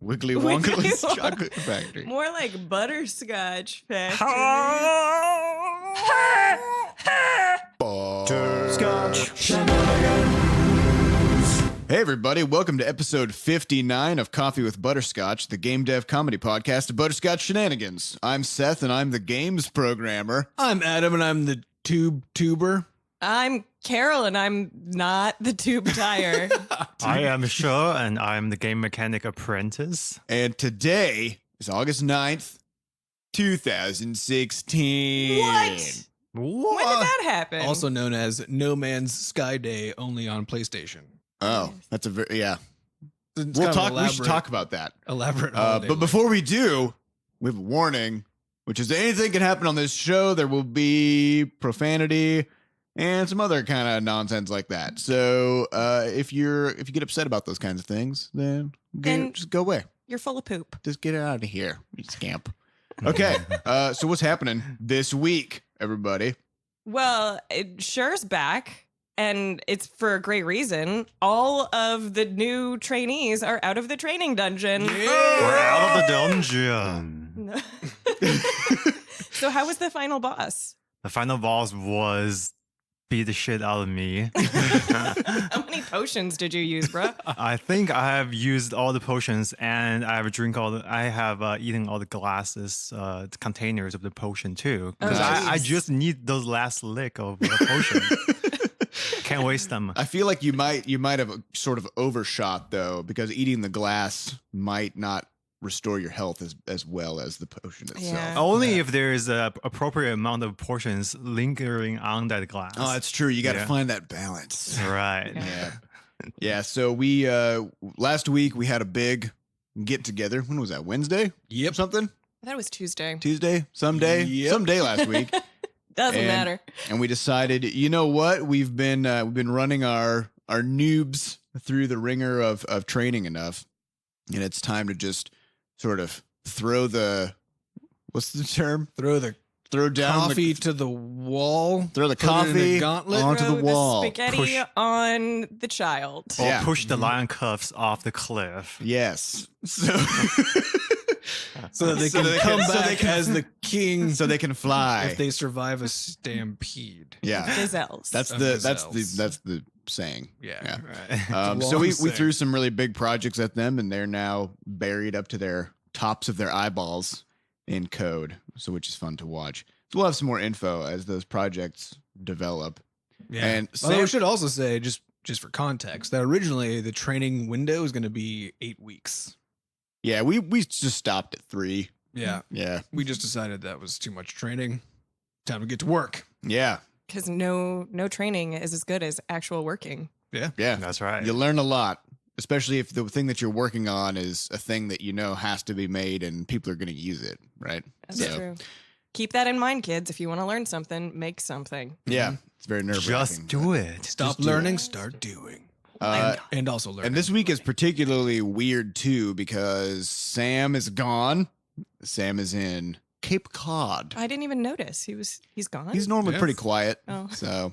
Wiggly Wiggly Wonka's Wonka. Chocolate Factory. More like Butterscotch Factory. Butterscotch. Hey everybody, welcome to episode 59 of Coffee with Butterscotch, the game dev comedy podcast of Butterscotch Shenanigans. I'm Seth and I'm the games programmer. I'm Adam and I'm the tuber. I'm Carol and I'm not the tube tire. I am Sure, and I'm the game mechanic apprentice. And today is August 9th, 2016. What? When did that happen? Also known as No Man's Sky Day, only on PlayStation. Oh, that's a very, yeah. It's We kind of should talk about that. elaborate holiday. But before we do, we have a warning, which is anything can happen on this show. There will be profanity and some other kind of nonsense like that. So if you get upset about those kinds of things, then just go away. You're full of poop. Just get it out of here, you scamp. Okay, so what's happening this week, everybody? Well, Sure's back, and it's for a great reason. All of the new trainees are out of the training dungeon. We're out of the dungeon. So how was the final boss? The final boss was beat the shit out of me. How many potions did you use, bro? I think I have used all the potions, and I have eaten all the glasses, containers of the potion too. Because I just need those last lick of the potion. Can't waste them. I feel like you might have sort of overshot though, because eating the glass might not restore your health as well as the potion itself. Yeah. Only if there is an appropriate amount of portions lingering on that glass. Oh, that's true. You got to find that balance. Right. Yeah. So we last week we had a big get together. When was that? Wednesday? Yep. Something? I thought it was Tuesday. Tuesday? Someday? Yep. Someday last week. Doesn't matter. And we decided, you know what? We've been running our noobs through the ringer of training enough, and it's time to just sort of throw the what's the term? Throw down Coffee to the wall. Throw the put it in coffee a gauntlet. onto Throw the wall. spaghetti Push. on the child. Or Yeah. push the lion cuffs off the cliff. Yes. So So that they can come back as the king so they can fly. if they survive a stampede. Yeah. Gazelles. That's Of the gazelles. that's the saying. Yeah. Right. So we Long saying. threw some really big projects at them, and they're now buried up to their tops of their eyeballs in code. So which is fun to watch. So we'll have some more info as those projects develop. Yeah. And Although I Sam- should also say, just for context, that originally the training window is going to be 8 weeks. Yeah, we just stopped at 3. Yeah. Yeah. We just decided that was too much training. Time to get to work. Yeah. Because no training is as good as actual working. Yeah. Yeah. That's right. You learn a lot, especially if the thing that you're working on is a thing that you know has to be made and people are going to use it, right? That's true. Keep that in mind, kids. If you want to learn something, make something. Yeah. It's very nerve-wracking. Just do it. Stop learning, start doing. And also learning. And this week is particularly weird too because Sam is gone. Sam is in Cape Cod. I didn't even notice. He's gone. He's normally Yeah. pretty quiet. Oh. So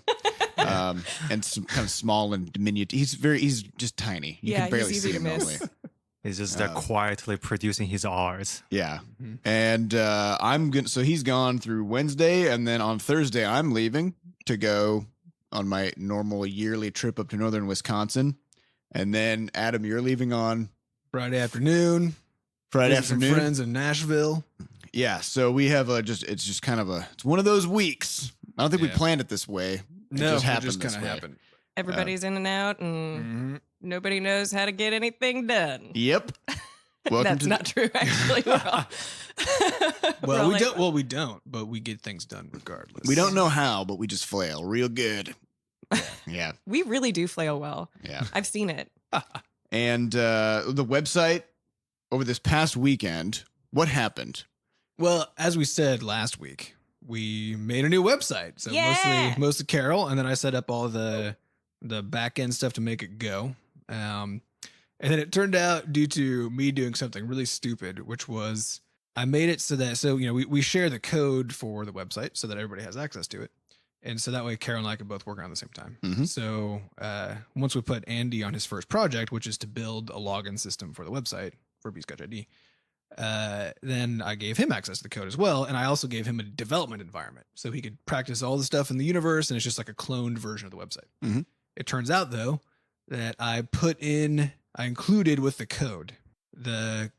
and some kind of small and diminutive. He's just tiny. You Yeah, can barely he's easy see to him miss. normally. He's just quietly producing his art. Yeah. Mhm. And so he's gone through Wednesday, and then on Thursday I'm leaving to go on my normal yearly trip up to northern Wisconsin. And then Adam, you're leaving on Friday afternoon. Friday Visit some afternoon. friends in Nashville. Yeah, so we have it's one of those weeks. I don't think we Yeah. planned it this way. No, just it happened just this kind of way. happened. Everybody's in and out, and Mhm. nobody knows how to get anything done. Yep. Welcome That's not true, actually. We're all- we're all like- We don't, but we get things done regardless. We don't know how, but we just flail real good. Yeah. We really do flail well. Yeah. I've seen it. And the website over this past weekend, what happened? Well, as we said last week, we made a new website. So Yeah. mostly Carol, and then I set up all the back end stuff to make it go. And then it turned out, due to me doing something really stupid, which was I made it so that we share the code for the website so that everybody has access to it. And so that way Carol and I can both work on it at the same time. Mhm. So once we put Andy on his first project, which is to build a login system for the website, Butterscotch ID. Then I gave him access to the code as well, and I also gave him a development environment so he could practice all the stuff in the universe, and it's just like a cloned version of the website. Mhm. It turns out though that I included with the code the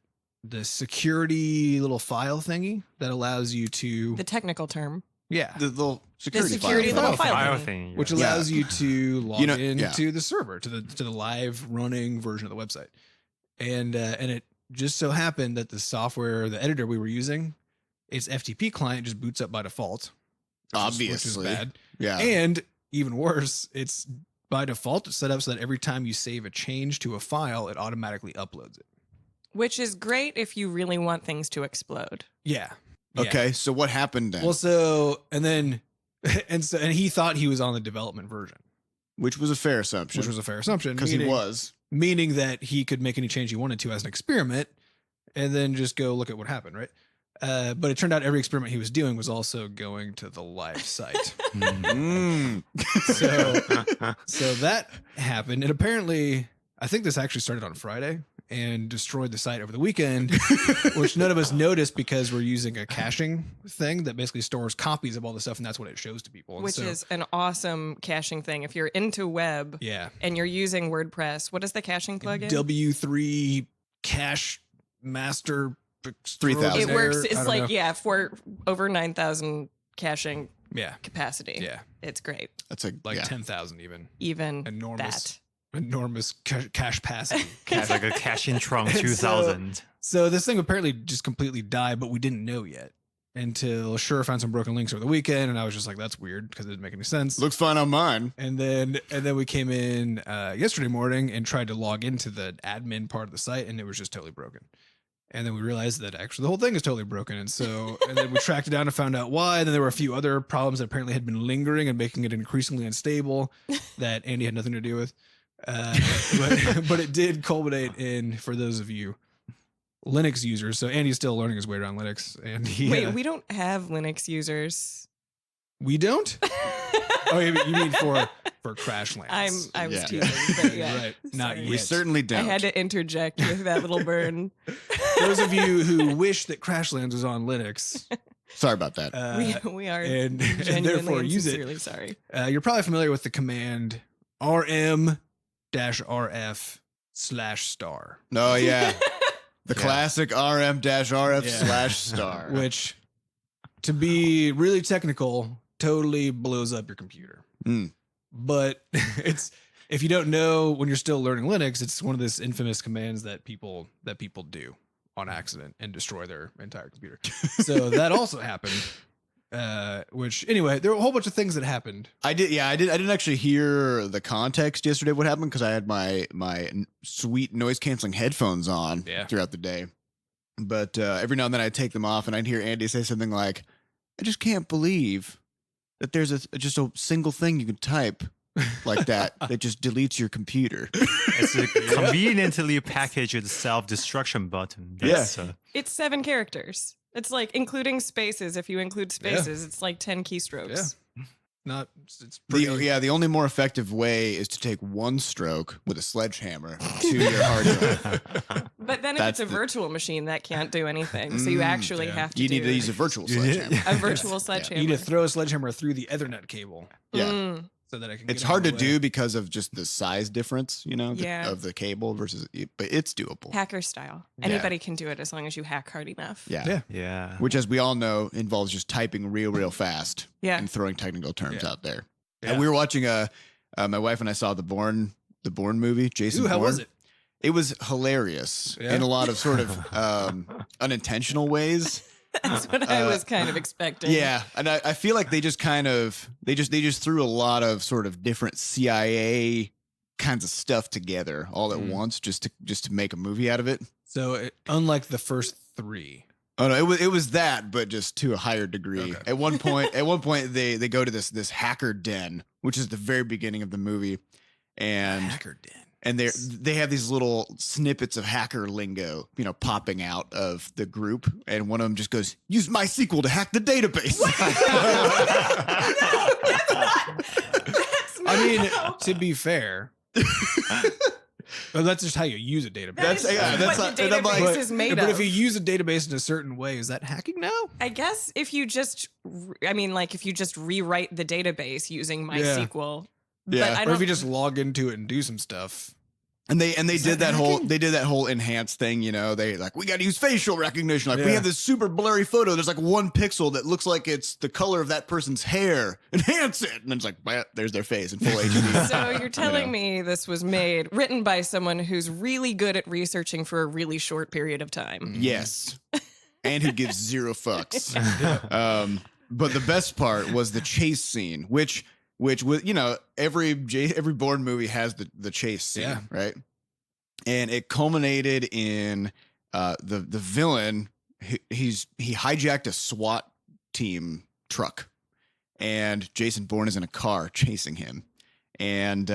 security little file thingy that allows you to The technical term. The little security, security file. little file File thing. thing, yeah. which allows you to log yeah. to the server, to the live running version of the website. And it just so happened that the software, the editor we were using, its FTP client just boots up by default. Which is Obviously. bad. Yeah. And even worse, it's by default set up so that every time you save a change to a file, it automatically uploads it. Which is great if you really want things to explode. Yeah. Okay, so what happened then? Well, so and he thought he was on the development version, Which was a fair assumption. which was a fair assumption because he was. meaning that he could make any change he wanted to as an experiment, and then just go look at what happened, right? But it turned out every experiment he was doing was also going to the live site. Mm. So that happened, and apparently, I think this actually started on Friday and destroyed the site over the weekend, which none of us noticed because we're using a caching thing that basically stores copies of all the stuff, and that's what it shows to people. And Which so, is an awesome caching thing. If you're into web yeah, and you're using WordPress, what is the caching plugin? W3 cache master 3,000. It works. I It's don't like, know. yeah, for over 9,000 caching yeah, capacity. yeah, It's great. That's like yeah. 10,000 even. Even Enormous. that. Enormous cache capacity. It's like a cash-in trunk And so- 2000. So this thing apparently just completely died, but we didn't know yet until Sure found some broken links over the weekend, and I was just like, "That's weird," because it didn't make any sense. Looks fine on mine. And then we came in yesterday morning and tried to log into the admin part of the site, and it was just totally broken. And then we realized that actually the whole thing is totally broken. And so, and then we tracked it down and found out why. And then there were a few other problems that apparently had been lingering and making it increasingly unstable that Andy had nothing to do with. But it did culminate in, for those of you Linux users. So Andy's still learning his way around Linux, and Wait, we don't have Linux users. we don't. Oh, you mean for Crashlands? I was Yeah. teasing, but yeah. Right. Not Sorry. yet. We certainly I don't. had to interject with that little burn. Those of you who wish that Crashlands was on Linux, Sorry about that. We are and genuinely therefore and use it. sincerely sorry. You're probably familiar with the command rm-rf/star. Oh yeah. The Yeah. classic RM-RF Yeah. /star. Which, to be really technical, totally blows up your computer. Mm. But it's, if you don't know when you're still learning Linux, it's one of those infamous commands that people do on accident and destroy their entire computer. So that also happened. Which anyway, there were a whole bunch of things that happened. I didn't actually hear the context yesterday of what happened because I had my sweet noise canceling headphones on Yeah. throughout the day. But every now and then I'd take them off and I'd hear Andy say something like, "I just can't believe that there's just a single thing you can type like that that just deletes your computer." It's a conveniently packaged self-destruction button. That's, It's 7 characters. It's like including spaces. If you include spaces, it's like 10 keystrokes. Not, it's pretty. The only more effective way is to take one stroke with a sledgehammer to your hard drive. But then if That's it's a the- virtual machine, that can't do anything. So you actually yeah. have to You do need to use a virtual sledgehammer. a virtual sledgehammer. You need to throw a sledgehammer through the Ethernet cable Yeah. Mm. so that I can. It's get hard out to of the way. do because of just the size difference, Yeah. of the cable versus, but it's doable. Hacker style. Yeah. Anybody can do it as long as you hack hard enough. Yeah. Yeah. yeah. Which, as we all know, involves just typing real fast Yeah. and throwing technical terms Yeah. out there. Yeah. And we were watching my wife and I saw the Bourne movie, Jason Ooh, how Bourne. was it? It was hilarious Yeah? in a lot of sort of unintentional ways. That's what I was kind of expecting. Yeah, and I feel like they just threw a lot of sort of different CIA kinds of stuff together all at Mm. once just to make a movie out of it. So unlike the first 3. Oh no, it was that, but just to a higher degree. Okay. At one point, they go to this hacker den, which is the very beginning of the movie, and Hacker Den. and they have these little snippets of hacker lingo, popping out of the group, and one of them just goes, "Use MySQL to hack the database." I mean, to be fair, Well, that's just how you use a database. That's what the database is made but of. if you use a database in a certain way, is that hacking now? I guess if you just, if you just rewrite the database using MySQL. Yeah. But I Or don't, if you just log into it and do some stuff. And they did that whole hacking? they did that whole enhanced thing, they like, we got to use facial recognition. Like we Yeah. have this super blurry photo. There's like one pixel that looks like it's the color of that person's hair. Enhance it, and then it's like, there's their face in full HD. So you're telling me this was written by someone who's really good at researching for a really short period of time. Yes, and who gives zero fucks. But the best part was the chase scene, which was, every Bourne movie has the chase scene, Yeah. right? And it culminated in the villain. He hijacked a SWAT team truck, and Jason Bourne is in a car chasing him, and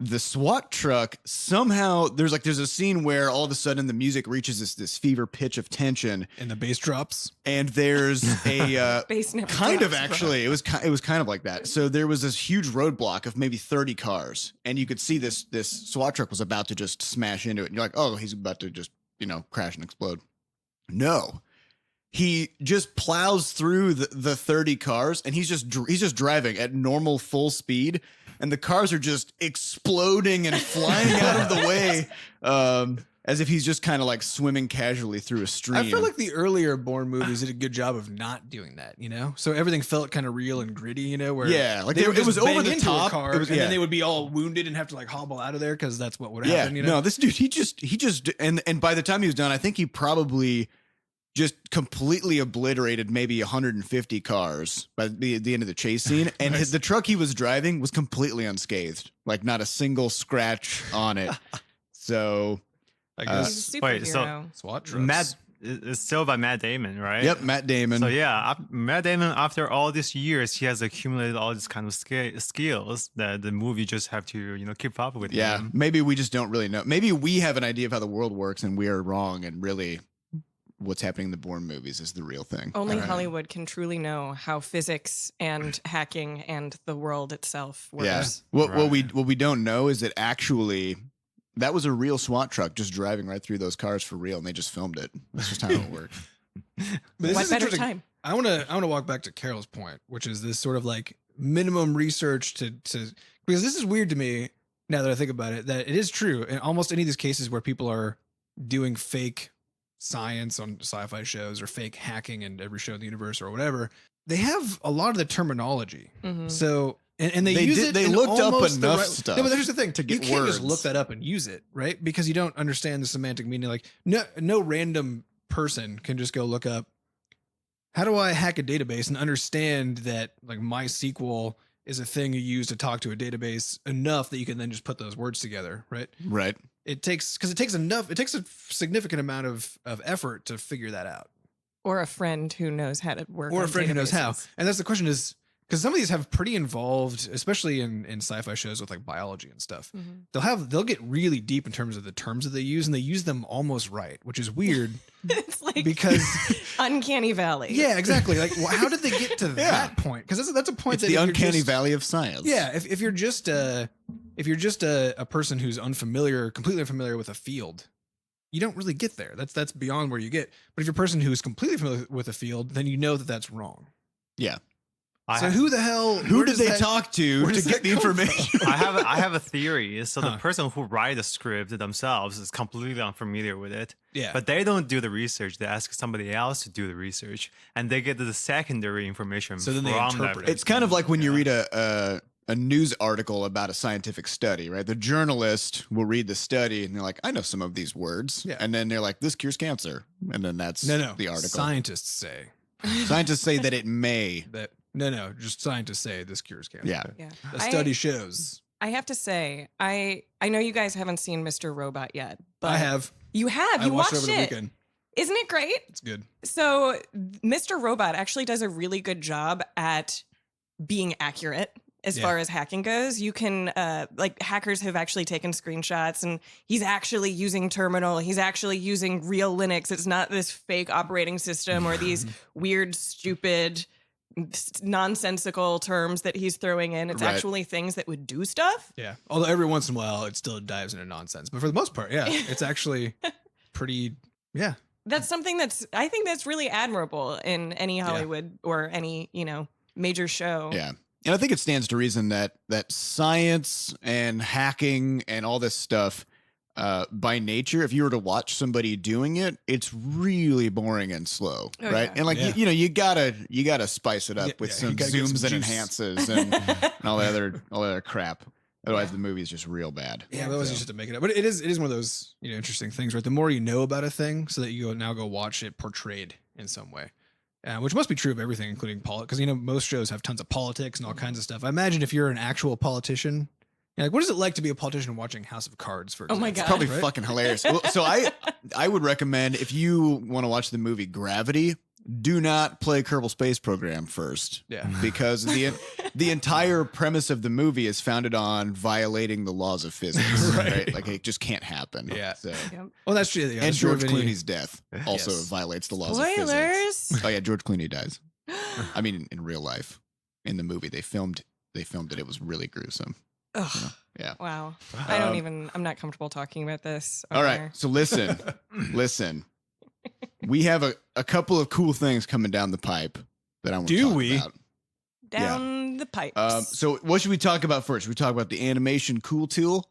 the SWAT truck somehow there's a scene where all of a sudden the music reaches this fever pitch of tension, And the bass drops. and there's a Base never kind of drops, actually it was kind of like that. So there was this huge roadblock of maybe 30 cars, and you could see this SWAT truck was about to just smash into it, and you're like, oh, he's about to just crash and explode. No, he just plows through the 30 cars, and he's just driving at normal full speed, and the cars are just exploding and flying out of the way, as if he's just kind of like swimming casually through a stream. I feel like the earlier Bourne movies did a good job of not doing that, So everything felt kind of real and gritty, where Yeah, like they would it was just bang over the into top. a car, It was- and yeah. then they would be all wounded and have to like hobble out of there because that's what would Yeah, happen. no, this dude, he just, and by the time he was done, I think he probably just completely obliterated maybe 150 cars by the end of the chase scene, and the truck he was driving was completely unscathed, like not a single scratch on it. So, I He's guess a Wait, so- superhero. SWAT trucks. Matt is still by Matt Damon, right? yep, Matt Damon. So yeah, Matt Damon, after all these years, he has accumulated all these kind of skills that the movie just have to, keep up with. Yeah, him. maybe we just don't really know. Maybe we have an idea of how the world works, and we are wrong, and really what's happening in the Bourne movies is the real thing. Only Hollywood can truly know how physics and hacking and the world itself works. Yeah. What we don't know is that actually that was a real SWAT truck just driving right through those cars for real, and they just filmed it. That's just how it worked. But this What is better interesting. time? I want to walk back to Carol's point, which is this sort of like minimum research to because this is weird to me now that I think about it, that it is true in almost any of these cases where people are doing fake science on sci-fi shows or fake hacking in every show in the universe or whatever. They have a lot of the terminology. Mhm. So and they use it. They in looked up almost the enough right- stuff No, but here's the thing: to get you can't just words. look that up and use it, right? Because you don't understand the semantic meaning. Like no random person can just go look up, how do I hack a database and understand that like MySQL is a thing you use to talk to a database enough that you can then just put those words together, right? Right. It takes a significant amount of effort to figure that out. Or a friend who knows how to work. Or a on friend who knows how. databases. And that's the question is, because some of these have pretty involved, especially in sci-fi shows with like biology and stuff. Mhm. They'll get really deep in terms of the terms that they use, and they use them almost right, which is weird It's like because Uncanny Valley. yeah, exactly. Like, how did they get to that point? Because that's a point It's that the if you're uncanny just- valley of science. Yeah, if you're just a person who's completely unfamiliar with a field, you don't really get there. That's beyond where you get. But if you're a person who's completely familiar with a field, then you know that that's wrong. Yeah. So who the hell? Who where did does they that- talk to where to does get that the come from? information? I have a theory. So Huh. the person who write the script themselves is completely unfamiliar with it. Yeah. But they don't do the research. They ask somebody else to do the research, and they get the secondary information. So then they from interpret that. it. It's kind of like when you read a news article about a scientific study, right? The journalist will read the study and they're like, I know some of these words. Yeah. And then they're like, this cures cancer. And then that's no. the article. Scientists say Scientists say that it may. that. No. Just scientists say this cures cancer. Yeah. Yeah. The study shows. I have to say, I know you guys haven't seen Mr. Robot yet, but I have. You have. I You watched watched it over the it. weekend. Isn't it great? It's good. So, Mr. Robot actually does a really good job at being accurate as Yeah. far as hacking goes. You can, like, hackers have actually taken screenshots, and he's actually using terminal. He's actually using real Linux. It's not this fake operating system or these weird, stupid nonsensical terms that he's throwing in. It's Right. actually things that would do stuff. Yeah. Although every once in a while it still dives into nonsense. But for the most part, yeah, it's actually pretty, yeah. That's something I think that's really admirable in any Hollywood or any, major show. Yeah. And I think it stands to reason that science and hacking and all this stuff, by nature, if you were to watch somebody doing it, it's really boring and slow, Oh, right? yeah. And like Yeah. you gotta spice it up with some you gotta get zooms some and juice. enhances and all the other crap. Otherwise, the movie is just real bad. Yeah, that was just to make it up. But it is one of those interesting things, right? The more you know about a thing, so that you go watch it portrayed in some way, which must be true of everything, including politics. Because most shows have tons of politics and all kinds of stuff. I imagine if you're an actual politician, like what is it like to be a politician watching House of Cards? For example? Oh my God. It's probably Right? fucking hilarious. Well, so I would recommend, if you want to watch the movie Gravity, do not play Kerbal Space Program first. Yeah. Because the entire premise of the movie is founded on violating the laws of physics. Right. Like it just can't happen. Yeah. So. Yep. Well, that's true. Yeah, And that's true George of any- Clooney's death also Yes. violates the laws of physics. Spoilers. Oh yeah, George Clooney dies. I mean, in real life, in the movie, they filmed it. It was really gruesome. Ugh. Yeah. Wow. Um, I'm not comfortable talking about this. All right. over. So listen. We have a couple of cool things coming down the pipe that I want to Do talk we? about. Down the pipes. So what should we talk about first? Should we talk about the animation cool tool?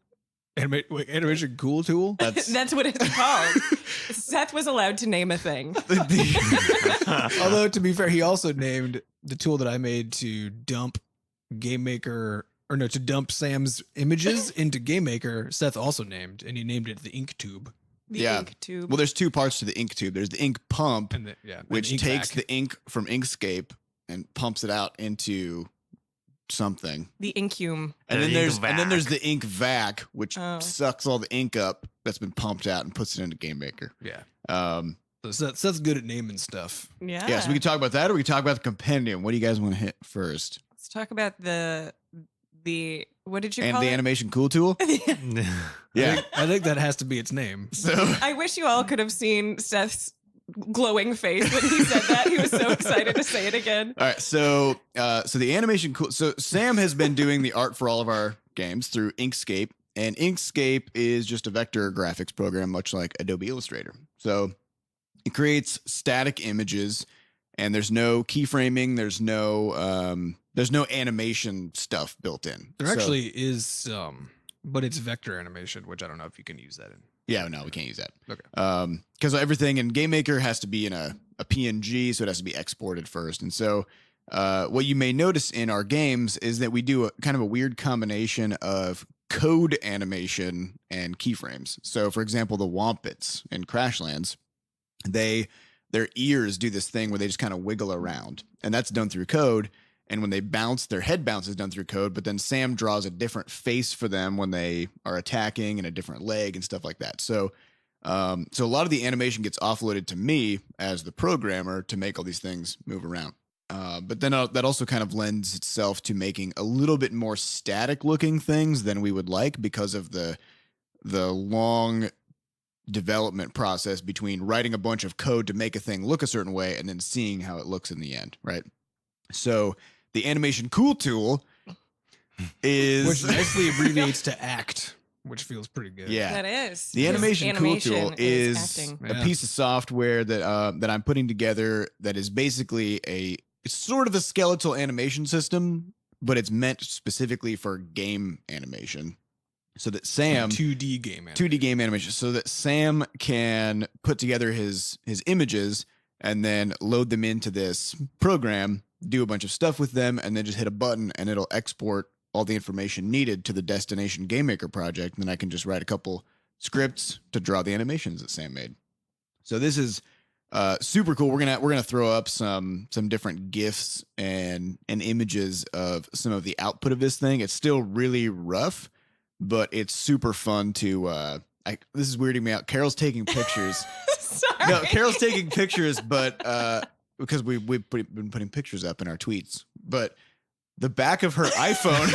animation cool tool. That's what it's called. Seth was allowed to name a thing. Although to be fair, he also named the tool that I made to dump to dump Sam's images into Game Maker. Seth also named, and he named it the ink tube. The Yeah. ink tube. Well, there's two parts to the ink tube. There's the ink pump, And and which ink takes vac. the ink from Inkscape and pumps it out into something. the incume. And The then ink there's vac. the ink vac, which Oh. sucks all the ink up that's been pumped out and puts it into Game Maker. Yeah. Um, So Seth's good at naming stuff. Yeah. yeah, so we can talk about that, or we can talk about the compendium. What do you guys want to hit first? Let's talk about the what did you And call the it? animation cool tool. Yeah. I think that has to be its name. So I wish you all could have seen Seth's glowing face when he said that. He was so excited to say it again. all right, so the animation cool. So Sam has been doing the art for all of our games through Inkscape, and Inkscape is just a vector graphics program, much like Adobe Illustrator. So it creates static images, and there's no keyframing. There's no animation stuff built in. There So- actually is but it's vector animation, which I don't know if you can use that in. Yeah, no, we can't use that. Okay. Because everything in Game Maker has to be in a PNG, so it has to be exported first. And so, what you may notice in our games is that we do a kind of a weird combination of code animation and keyframes. So, for example, the Wompits in Crashlands, their ears do this thing where they just kind of wiggle around, and that's done through code. And when they bounce, their head bounce is done through code, but then Sam draws a different face for them when they are attacking and a different leg and stuff like that. So a lot of the animation gets offloaded to me as the programmer to make all these things move around. But then that also kind of lends itself to making a little bit more static looking things than we would like because of the long development process between writing a bunch of code to make a thing look a certain way and then seeing how it looks in the end, right? So the animation cool tool is Which nicely abbreviates to ACT, which feels pretty good. yeah. That is. The animation cool tool is acting. a Yeah. piece of software that I'm putting together that is basically it's sort of a skeletal animation system, but it's meant specifically for game animation. So that Sam 2D game. 2D game animation, so that Sam can put together his images and then load them into this program, do a bunch of stuff with them, and then just hit a button and it'll export all the information needed to the destination Game Maker project. And then I can just write a couple scripts to draw the animations that Sam made. So this is super cool. We're gonna throw up some different GIFs and images of some of the output of this thing. It's still really rough, but it's super fun to. This is weirding me out. Carol's taking pictures. Sorry. No, Carol's taking pictures, but because we've been putting pictures up in our tweets, but the back of her iPhone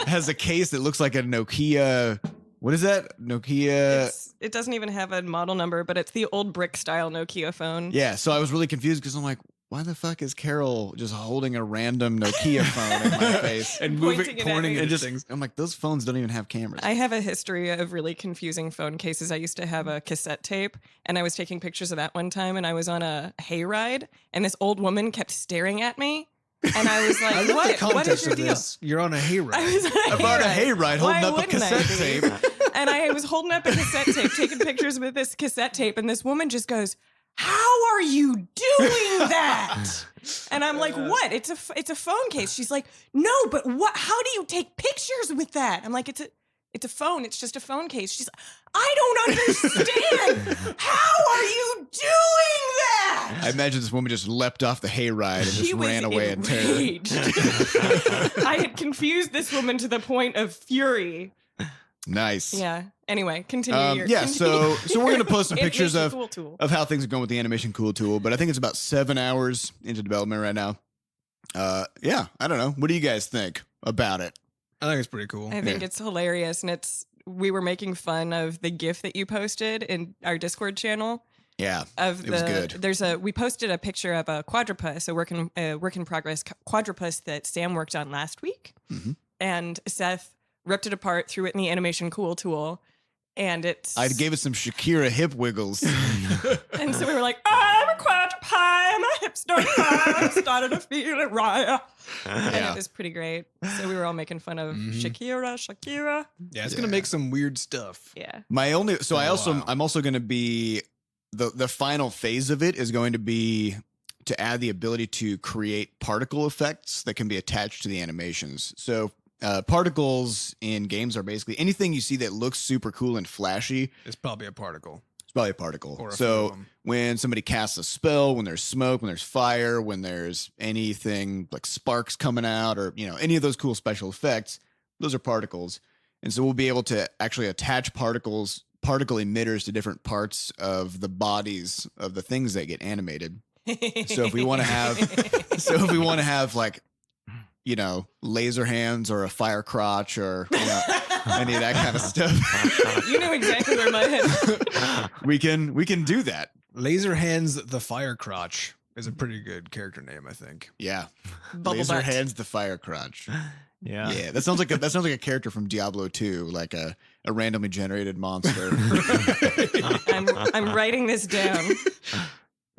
has a case that looks like a Nokia. What is that? Nokia. It doesn't even have a model number, but it's the old brick style Nokia phone. Yeah. So I was really confused because I'm like, why the fuck is Carol just holding a random Nokia phone in my face? And Pointing it at pointing me. at And just, things. I'm like, those phones don't even have cameras. I have a history of really confusing phone cases. I used to have a cassette tape, and I was taking pictures of that one time, and I was on a hayride, and this old woman kept staring at me, and I was like, I love the what is context your of deal? this. You're on a I hayride. was on I brought a hayride holding Why up a wouldn't I cassette be? tape. And I was holding up a cassette tape, taking pictures with this cassette tape, and this woman just goes, "How are you doing that?" And I'm like, "What? It's a phone case." She's like, "No, but what? How do you take pictures with that?" I'm like, "It's a phone. It's just a phone case." She's like, "I don't understand. How are you doing that?" I imagine this woman just leapt off the hayride and just She was ran away in terror. enraged. I had confused this woman to the point of fury. Nice. Yeah. Anyway, continue. Yeah, so we're gonna post some pictures Animation of Cool Tool. how things are going with the animation cool tool, but I think it's about 7 hours into development right now. Yeah, I don't know. What do you guys think about it? I think it's pretty cool. I think Yeah. it's hilarious, and we were making fun of the GIF that you posted in our Discord channel. Yeah, Of it was good. We posted a picture of a quadrupus, a work in progress quadrupus that Sam worked on last week, Mhm. and Seth ripped it apart, threw it in the animation cool tool, and it's. I gave it some Shakira hip wiggles. And so we were like, I'm a quadrupie, my hips don't lie, I'm starting to feel it right. And Yeah. it was pretty great. So we were all making fun of Mhm. Shakira. Yeah, it's Yeah. gonna make some weird stuff. Yeah. I'm also going to be the final phase of it is going to be to add the ability to create particle effects that can be attached to the animations. So particles in games are basically anything you see that looks super cool and flashy. It's probably a particle. It's probably a particle. Or a few of So 'em. when somebody casts a spell, when there's smoke, when there's fire, when there's anything like sparks coming out, or any of those cool special effects, those are particles. And so we'll be able to actually attach particle emitters to different parts of the bodies of the things that get animated. So if we want to have like laser hands or a fire crotch or any of that kind of stuff, You knew exactly where my head we can do that. Laser Hands the Fire Crotch is a pretty good character name, I think. Yeah. Bubble Laser butt. hands the fire crotch. Yeah. Yeah, that sounds like a character from Diablo 2, like a randomly generated monster. I'm writing this down.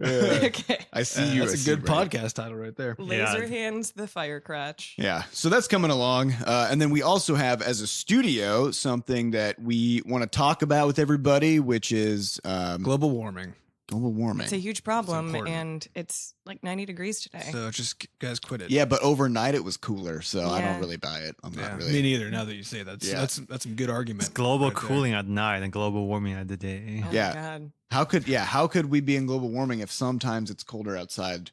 Okay. I see you. That's a good podcast title right there. Laser hands the fire crotch. Yeah, so that's coming along, and then we also have, as a studio, something that we want to talk about with everybody, which is Global warming. global warming. It's a huge problem, important. and it's like 90 degrees today. So just guys quit it. Yeah, but overnight it was cooler, so I Yeah. don't really buy it. I'm Yeah, not really. me neither. Now that you say that, Yeah. that's some good argument. It's global right there. cooling at night and global warming at the day. Oh Yeah. my God. How could we be in global warming if sometimes it's colder outside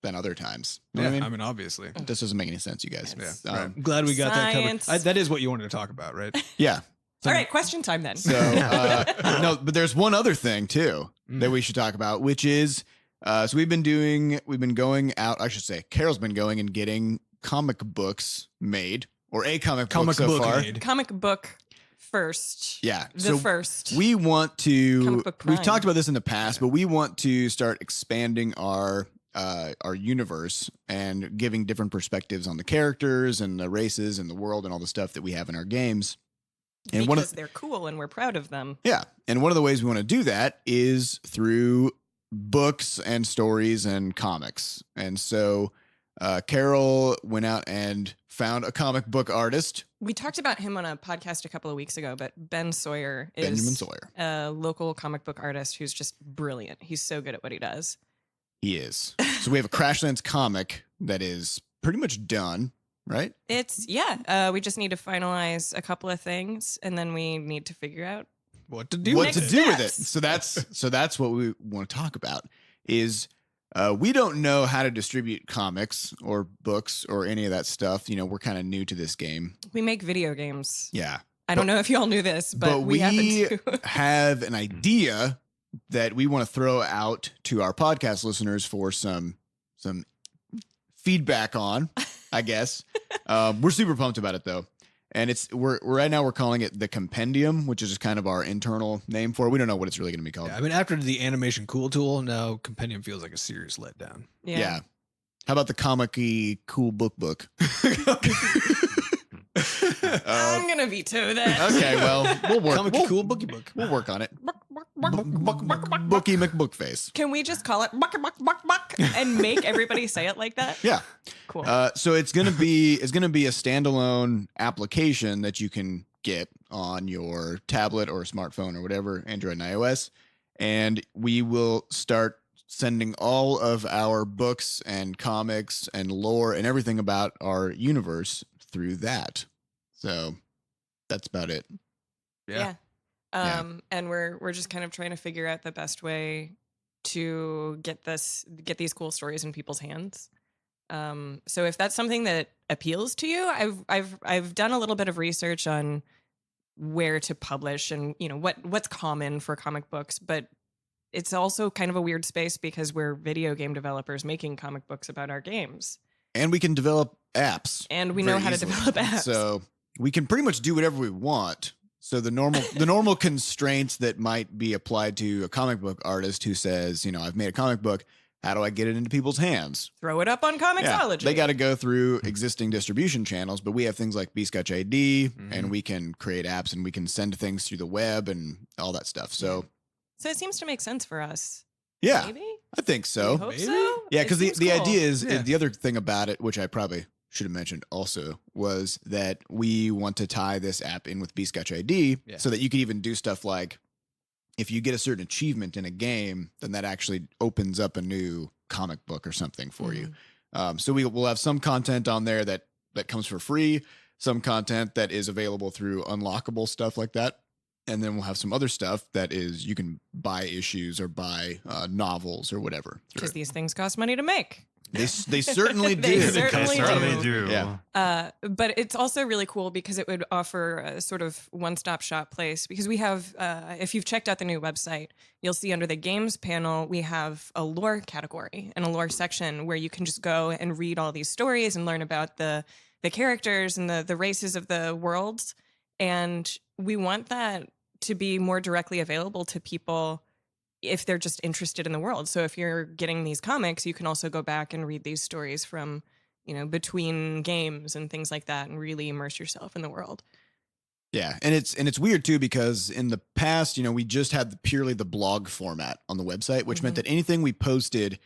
than other times? You know Yeah, what I mean, obviously. this doesn't make any sense, you guys. Yes. Yeah, Um, right. Glad we got Science. that covered. That is what you wanted to talk about, right? Yeah. All right, question time then. So no, but there's one other thing too that we should talk about, which is so we've been going out. I should say, Carol's been going and getting comic books made, or a comic book so far. made. Comic book first. Yeah, The first. We want to. Comic book We've prime. talked about this in the past, but we want to start expanding our universe and giving different perspectives on the characters and the races and the world and all the stuff that we have in our games. And because they're cool and we're proud of them. Yeah. And one of the ways we want to do that is through books and stories and comics. And so Carol went out and found a comic book artist, We talked about him on a podcast a couple of weeks ago, but Ben Sawyer is Benjamin Sawyer. a local comic book artist who's just brilliant. He's so good at what he does. He is. So we have a Crashlands comic that is pretty much done, right? We just need to finalize a couple of things, and then we need to figure out. What to do? What with to it. do with it. steps. So that's what we want to talk about is we don't know how to distribute comics or books or any of that stuff. We're kind of new to this game. We make video games. Yeah. I don't know if you all knew this, but we happen to. have an idea that we want to throw out to our podcast listeners for some feedback on, I guess. We're super pumped about it though. And we're right now we're calling it the Compendium, which is just kind of our internal name for it. We don't know what it's really going to be called. Yeah, I mean, after the animation cool tool, now Compendium feels like a serious letdown. Yeah. How about the comic-y cool book? I'm gonna veto that. Okay, well, we'll work. Comic-y cool bookie book. We'll work on it. Bookie McBookface. Can we just call it buck buck buck buck and make everybody say it like that? Yeah. Cool. So it's gonna be a standalone application that you can get on your tablet or smartphone or whatever, Android and iOS, and we will start sending all of our books and comics and lore and everything about our universe through that. So that's about it. Yeah. And we're just kind of trying to figure out the best way to get these cool stories in people's hands. So if that's something that appeals to you, I've done a little bit of research on where to publish and what's common for comic books, but it's also kind of a weird space because we're video game developers making comic books about our games. And we can develop apps. And we know how to develop apps. So we can pretty much do whatever we want. So the normal constraints that might be applied to a comic book artist who says, I've made a comic book, how do I get it into people's hands? Throw it up on Comixology. They got to go through existing distribution channels, but we have things like Butterscotch ID, and we can create apps and we can send things through the web and all that stuff. So it seems to make sense for us. Yeah, Maybe? I think so. I hope so. Yeah, because the cool. idea is the other thing about it, which I probably should have mentioned also, was that we want to tie this app in with Butterscotch ID so that you can even do stuff like if you get a certain achievement in a game, then that actually opens up a new comic book or something for you. So we'll have some content on there that comes for free, some content that is available through unlockable stuff like that. And then we'll have some other stuff that is you can buy issues or buy novels or whatever. Because these things cost money to make. They certainly do. They certainly do. Yeah. But it's also really cool because it would offer a sort of one-stop shop place. Because we have, if you've checked out the new website, you'll see under the games panel, we have a lore category and a lore section where you can just go and read all these stories and learn about the characters and the races of the worlds. And we want that to be more directly available to people if they're just interested in the world. So if you're getting these comics, you can also go back and read these stories from, between games and things like that and really immerse yourself in the world. Yeah. And it's weird too, because in the past, we just had purely the blog format on the website, which meant that anything we posted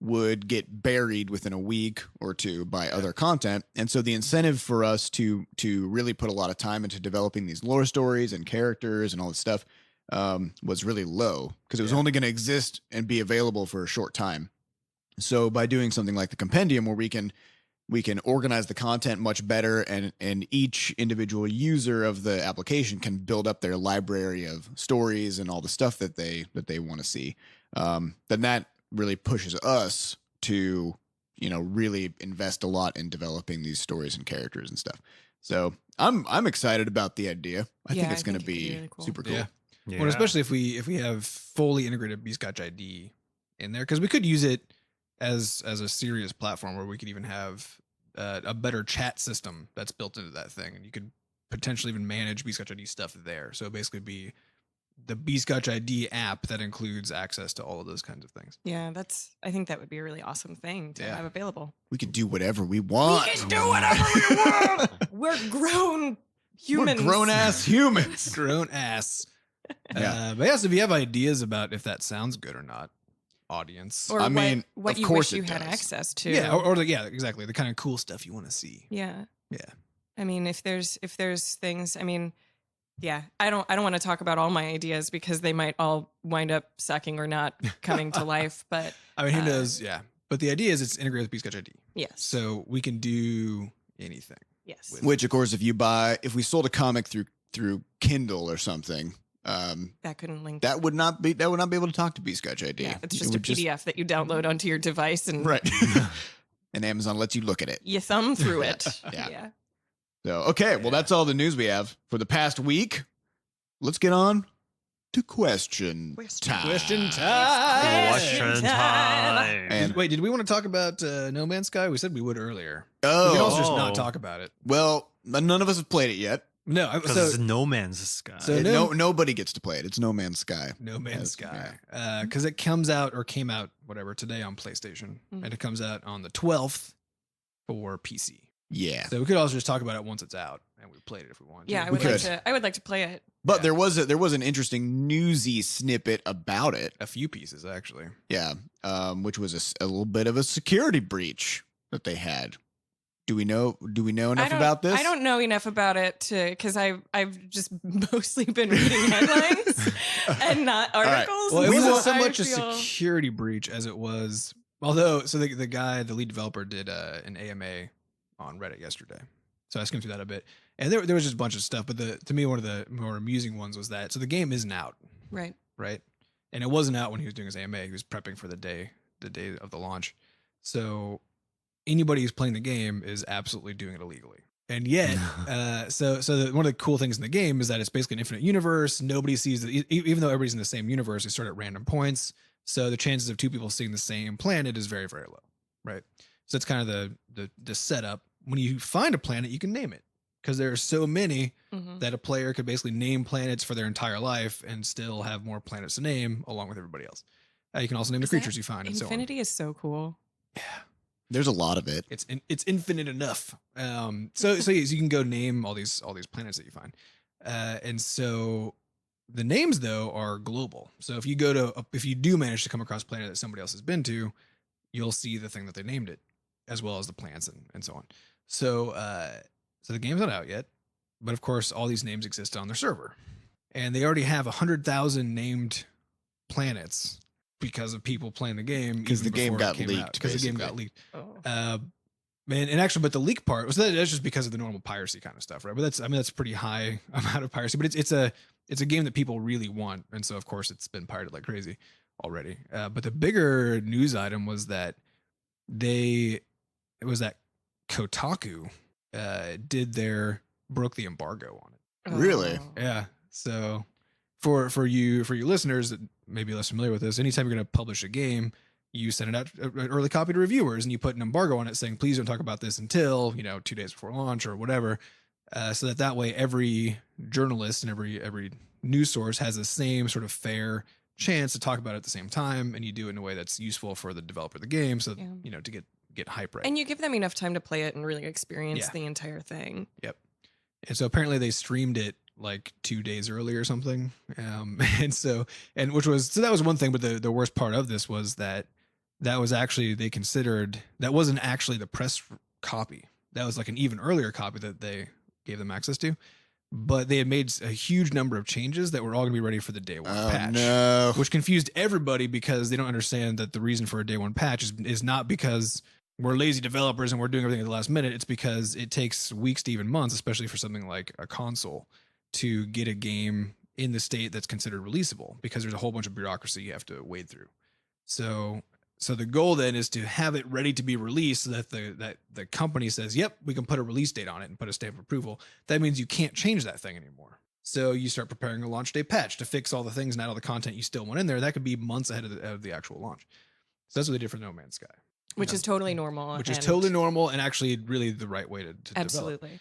would get buried within a week or two by other content. And so the incentive for us to really put a lot of time into developing these lore stories and characters and all this stuff was really low because it was only going to exist and be available for a short time. So by doing something like the Compendium where we can organize the content much better and each individual user of the application can build up their library of stories and all the stuff that they want to see, then that really pushes us to, really invest a lot in developing these stories and characters and stuff. So I'm excited about the idea. I think it's going to be really cool. Super cool. Yeah. Well, especially if we have fully integrated Butterscotch ID in there, because we could use it as a serious platform where we could even have a better chat system that's built into that thing, and you could potentially even manage Butterscotch ID stuff there. So basically, be the Butterscotch ID app that includes access to all of those kinds of things. Yeah, I think that would be a really awesome thing to have available. We could do whatever we want. We can do whatever we want. We're grown humans. We're grown-ass humans. Grown-ass. Yeah. But yes, if you have ideas about if that sounds good or not, audience. Or what of you course wish you it had does. access to. Yeah, or exactly. The kind of cool stuff you want to see. Yeah. Yeah. I mean, if there's things, yeah, I don't want to talk about all my ideas because they might all wind up sucking or not coming to life. But I mean, who knows? Yeah. But the idea is it's integrated with Butterscotch ID. Yes. So we can do anything. Yes. Which, of course, if we sold a comic through Kindle or something, that couldn't link. That would not be able to talk to Butterscotch ID. Yeah, it's just a PDF that you download onto your device and right. And Amazon lets you look at it. You thumb through it. Yeah. So, okay, well, that's all the news we have for the past week. Let's get on to question time. Question time. Question time. And wait, did we want to talk about No Man's Sky? We said we would earlier. oh, We can also just not talk about it. Well, none of us have played it yet. No, Because so it's No Man's Sky. So no- Nobody gets to play it. It's No Man's Sky. No Man's Yes, Sky, because it came out whatever today on PlayStation, and it comes out on the 12th for PC. Yeah. So we could also just talk about it once it's out, and we played it if we wanted. Yeah, to. I We would like could. to. I would like to play it. But there was an interesting newsy snippet about it. A few pieces actually. Yeah. Which was a little bit of a security breach that they had. Do we know enough about this? I don't know enough about it because I've just mostly been reading headlines and not right. articles. Well, it and wasn't so I much a feel- security breach as it was. Although, so the lead developer did an AMA on Reddit yesterday. So I skimmed through that a bit, and there was just a bunch of stuff. But to me, one of the more amusing ones was that the game isn't out, Right. and it wasn't out when he was doing his AMA. He was prepping for the day of the launch. So anybody who's playing the game is absolutely doing it illegally. And yet, one of the cool things in the game is that it's basically an infinite universe. Nobody sees even though everybody's in the same universe, they start at random points. So the chances of two people seeing the same planet is very, very low, right? So that's kind of the setup. When you find a planet, you can name it because there are so many that a player could basically name planets for their entire life and still have more planets to name along with everybody else. You can also name the creatures you find and so on. Infinity is so cool. Yeah. There's a lot of it. It's infinite enough. So you can go name all these planets that you find, and so the names though are global. So if you do manage to come across a planet that somebody else has been to, you'll see the thing that they named it, as well as the plants and so on. So the game's not out yet, but of course all these names exist on their server, and they already have 100,000 named planets. Because of people playing the game, Because the game got leaked. Because the game got leaked. Oh. And actually, but the leak part was that's just because of the normal piracy kind of stuff, right? But that's a pretty high amount of piracy. But it's a game that people really want, and so of course it's been pirated like crazy already. But the bigger news item was that Kotaku broke the embargo on it. Really? Oh. Yeah. So for you listeners that may be less familiar with this, anytime you're going to publish a game, you send it out an early copy to reviewers and you put an embargo on it saying, please don't talk about this until, 2 days before launch or whatever. So that way every journalist and every news source has the same sort of fair chance to talk about it at the same time. And you do it in a way that's useful for the developer of the game. So, to get hype right. And you give them enough time to play it and really experience the entire thing. Yep. And so apparently they streamed it like 2 days early or something. So that was one thing. But the worst part of this was that was actually, that wasn't actually the press copy. That was like an even earlier copy that they gave them access to. But they had made a huge number of changes that were all going to be ready for the day one patch. No. Which confused everybody because they don't understand that the reason for a day one patch is not because we're lazy developers and we're doing everything at the last minute. It's because it takes weeks to even months, especially for something like a console, to get a game in the state that's considered releasable, because there's a whole bunch of bureaucracy you have to wade through. So the goal then is to have it ready to be released so that the company says, yep, we can put a release date on it and put a stamp of approval. That means you can't change that thing anymore. So you start preparing a launch day patch to fix all the things and add all the content you still want in there. That could be months ahead of the actual launch. So that's what they did for No Man's Sky. Which is totally normal. Which is totally normal and actually really the right way to absolutely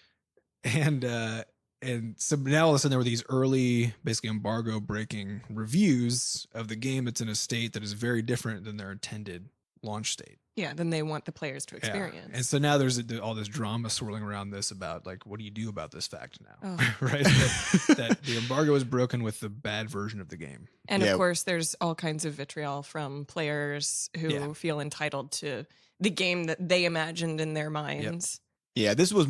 develop. And so now all of a sudden there were these early, basically embargo breaking reviews of the game that's in a state that is very different than their intended launch state. Yeah, then they want the players to experience. And so now there's all this drama swirling around this about like, what do you do about this fact now? Oh. Right? that the embargo is broken with the bad version of the game. And of course, there's all kinds of vitriol from players who feel entitled to the game that they imagined in their minds. Yeah, this was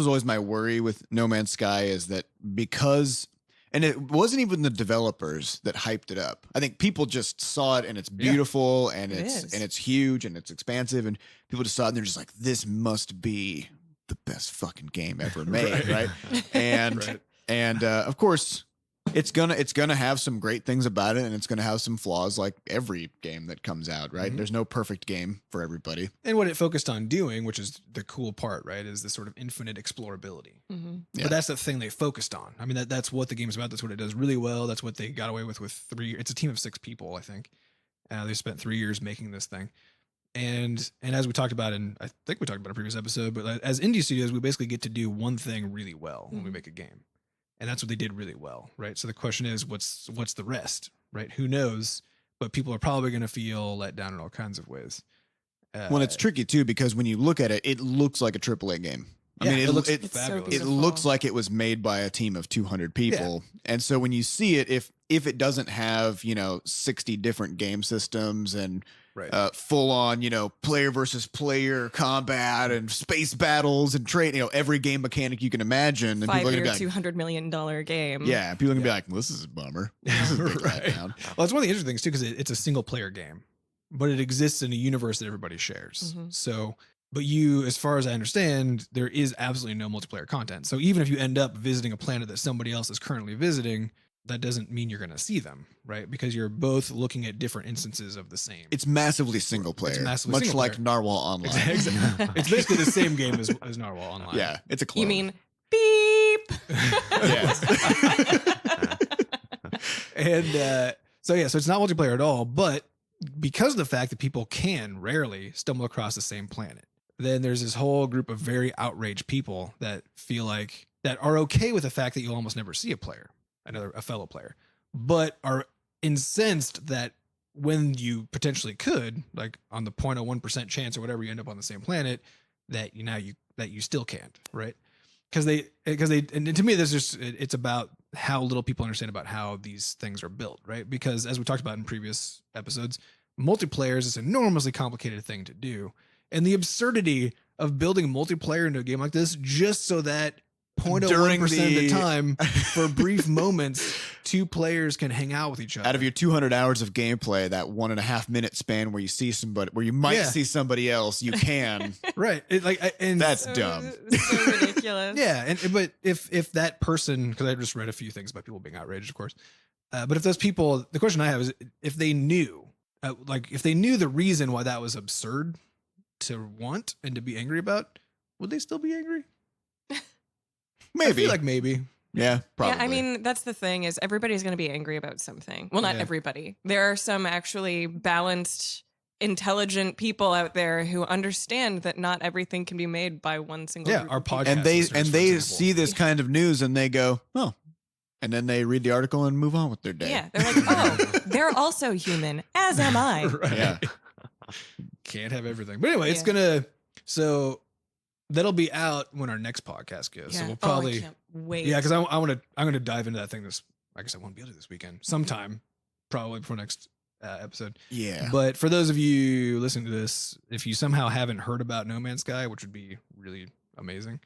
always my worry with No Man's Sky, is that because, and it wasn't even the developers that hyped it up. I think people just saw it and it's beautiful and it's huge and it's expansive, and people just saw it and they're just like, this must be the best fucking game ever made, right? And of course, it's gonna have some great things about it, and it's gonna have some flaws like every game that comes out, right? Mm-hmm. There's no perfect game for everybody. And what it focused on doing, which is the cool part, right, is the sort of infinite explorability. Mm-hmm. Yeah. But that's the thing they focused on. I mean, that's what the game's about. That's what it does really well. That's what they got away with 3. It's a team of 6 people, I think. They spent 3 years making this thing. And as we talked about I think we talked about in a previous episode, but as indie studios, we basically get to do one thing really well when we make a game. And that's what they did really well, right? So the question is, what's the rest, right? Who knows? But people are probably going to feel let down in all kinds of ways. Well, it's tricky too, because when you look at it, it looks like a AAA game. I mean, it's so fabulous. it beautiful. looks like it was made by a team of 200 people. And so when you see it, if it doesn't have, 60 different game systems and Right. full on, player versus player combat and space battles and trade, every game mechanic you can imagine. And people are 5 year, gonna be like, $200 million game. yeah, people are gonna be like, well, this is a bummer. This is a big Right. letdown. Well, it's one of the interesting things too, because it's a single player game, but it exists in a universe that everybody shares. Mhm. So, but you, as far as I understand, there is absolutely no multiplayer content. So even if you end up visiting a planet that somebody else is currently visiting, that doesn't mean you're going to see them, right? Because you're both looking at different instances of the same. It's massively single player, massively much single like player. Narwhal Online. It's basically the same game as Narwhal Online. Yeah, it's a clone. You mean beep? Yes. And so it's not multiplayer at all, but because of the fact that people can rarely stumble across the same planet, then there's this whole group of very outraged people that feel like that are okay with the fact that you'll almost never see a fellow player, but are incensed that when you potentially could, like on the 0.01% chance or whatever, you end up on the same planet, that you still can't, right? Because and to me, it's about how little people understand about how these things are built, right? Because as we talked about in previous episodes, multiplayer is this enormously complicated thing to do, and the absurdity of building multiplayer into a game like this just so that 0.01% of the time, for brief moments, two players can hang out with each other. Out of your 200 hours of gameplay, that 1.5 minute span where you see somebody, where you might see somebody else, you can. Right. And That's dumb. So ridiculous. Yeah. But if that person, because I just read a few things about people being outraged, of course. But if those people, the question I have is if they knew, if they knew the reason why that was absurd to want and to be angry about, would they still be angry? Maybe. I feel like maybe. Yeah, probably. Yeah, I mean, that's the thing is everybody's going to be angry about something. Well, not Yeah. everybody. There are some actually balanced, intelligent people out there who understand that not everything can be made by one single Yeah, group our of people. podcast and they listeners, for example. see this kind of news and they go, oh, and then they read the article and move on with their day. Yeah, they're like, oh, they're also human, as am I. Right. Yeah. Can't have everything. But anyway, so that'll be out when our next podcast goes. Yeah. So we'll I probably, can't wait. because I'm going to dive into that thing I guess I won't be able to this weekend, sometime, probably before next episode. Yeah. But for those of you listening to this, if you somehow haven't heard about No Man's Sky, which would be really amazing,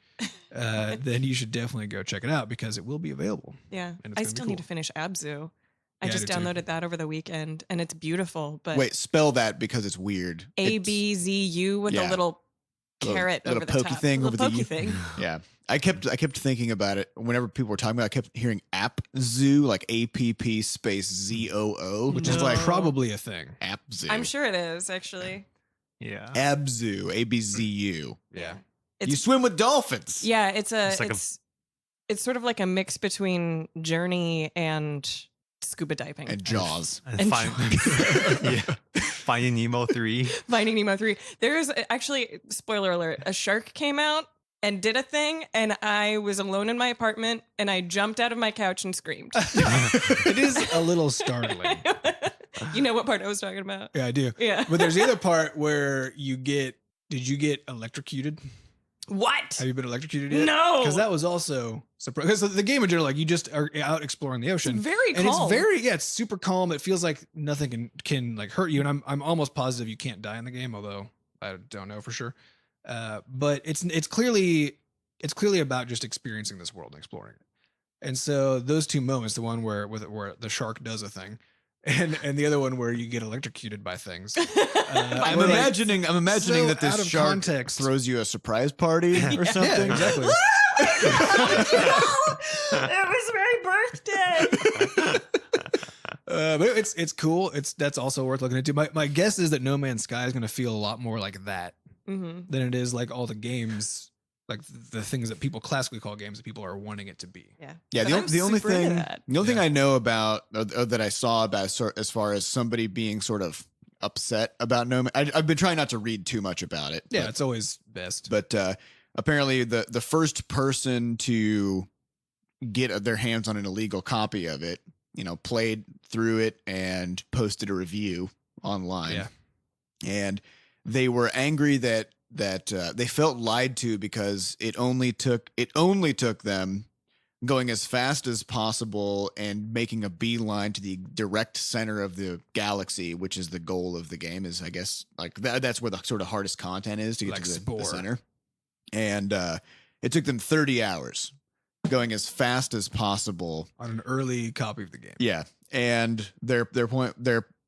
then you should definitely go check it out because it will be available. Yeah, And it's I gonna be still cool. need to finish Abzu. I Yeah, I just do too. downloaded that over the weekend, and it's beautiful. But Wait, spell that because it's weird. ABZU with a yeah. little Little- carrot little over the pokey top. thing Little over the pokey U. thing. Yeah. I kept thinking about it whenever people were talking about it. I kept hearing App Zoo, like APP space ZOO, which is No. like Probably a thing. App Zoo. I'm sure it is actually. Yeah. Abzu, ABZU. Yeah. You swim with dolphins. Yeah, it's like it's sort of like a mix between Journey and scuba diving. And Jaws. And And Finding Nemo 3. Finding Nemo 3. There's actually, spoiler alert, a shark came out and did a thing, and I was alone in my apartment, and I jumped out of my couch and screamed. It is a little startling. You know what part I was talking about? Yeah, I do. Yeah. But there's the other part where did you get electrocuted? What? Have you been electrocuted yet? No. Because that was also surprising. Because the game in general, like you just are out exploring the ocean. It's very and calm. it's super calm. It feels like nothing can like hurt you. And I'm almost positive you can't die in the game, although I don't know for sure. But it's clearly about just experiencing this world and exploring it. And so those two moments, the one where the shark does a thing, and the other one where you get electrocuted by things. I'm We're like, imagining so that out this of shark context. throws you a surprise party or Yeah, something. exactly. It was my birthday. But it's cool. That's also worth looking into. My guess is that No Man's Sky is going to feel a lot more like that Mhm. than it is like all the games, like the things that people classically call games that people are wanting it to be. Yeah. Yeah, But I'm the only super into thing that. the only thing Yeah. I know about or that I saw about as far as somebody being sort of upset about No Man's. I've been trying not to read too much about it. Yeah, it's always best. But apparently, the first person to get their hands on an illegal copy of it, played through it and posted a review online. Yeah. And they were angry that they felt lied to because it only took them going as fast as possible and making a beeline to the direct center of the galaxy, which is the goal of the game. Is, I guess, like that's where the sort of hardest content is, to get Like to the Spore. center. And it took them 30 hours going as fast as possible On an early copy of the game. Yeah, and their point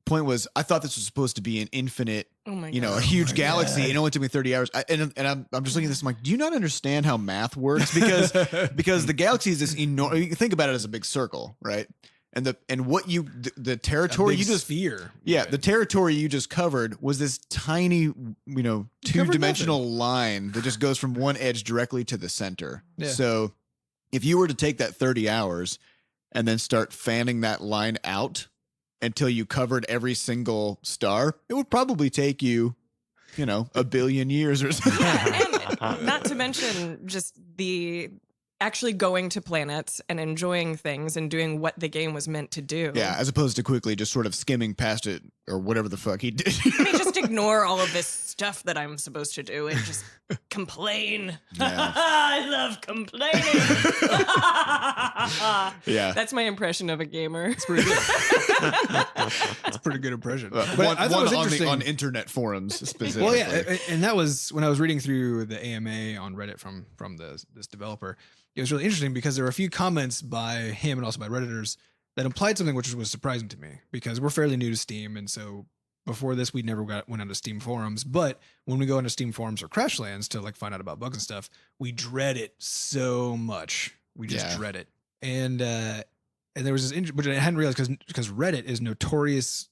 point was, I thought this was supposed to be an infinite, Oh my a god. huge my galaxy. God. It only took me 30 hours. And I'm just looking at this. I'm like, do you not understand how math works? Because the galaxy is this enormous. You can think about it as a big circle, right? And the territory you just sphere. the territory you just covered was this tiny, two-dimensional line that just goes from one edge directly to the center. Yeah. So if you were to take that 30 hours and then start fanning that line out until you covered every single star, it would probably take you, a billion years or something. Yeah, and not to mention just the actually going to planets and enjoying things and doing what the game was meant to do. Yeah, as opposed to quickly just sort of skimming past it or whatever the fuck he did. I mean, just ignore all of this stuff that I'm supposed to do and just complain. Yeah. I love complaining. Yeah. That's my impression of a gamer. It's pretty good. That's a pretty good impression. But One I thought it was interesting. on internet forums specifically. Well, yeah, and that was when I was reading through the AMA on Reddit from this developer. It was really interesting because there were a few comments by him and also by Redditors that implied something which was surprising to me, because we're fairly new to Steam, and so before this we never went onto Steam forums. But when we go into Steam forums or Crashlands to find out about bugs and stuff, we dread it so much. We just dread it. And there was this, which I hadn't realized because Reddit is a notorious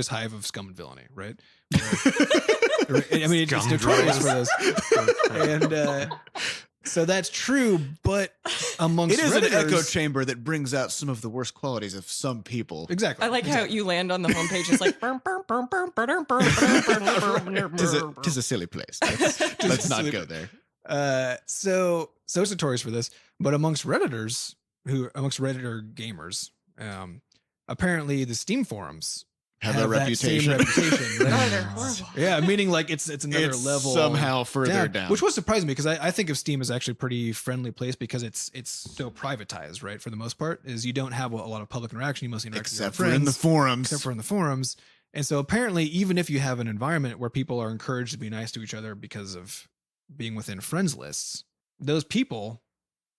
hive of scum and villainy, right? I mean, it's notorious for those. And so that's true, but amongst it is Redditors, an echo chamber that brings out some of the worst qualities of some people. Exactly. I like how you land on the homepage. It's like, Tis a silly place. Let's not go there. So it's notorious for this, but amongst Redditor gamers, apparently the Steam forums Have a that same reputation. reputation, right? oh, they're horrible. Yeah, meaning like it's another It's level somehow further down. which was surprising me because I think of Steam as actually a pretty friendly place because it's so privatized, right? For the most part, is you don't have a lot of public interaction. You mostly interact Except with for your in the friends, forums. except for in the forums. And so apparently, even if you have an environment where people are encouraged to be nice to each other because of being within friends lists, those people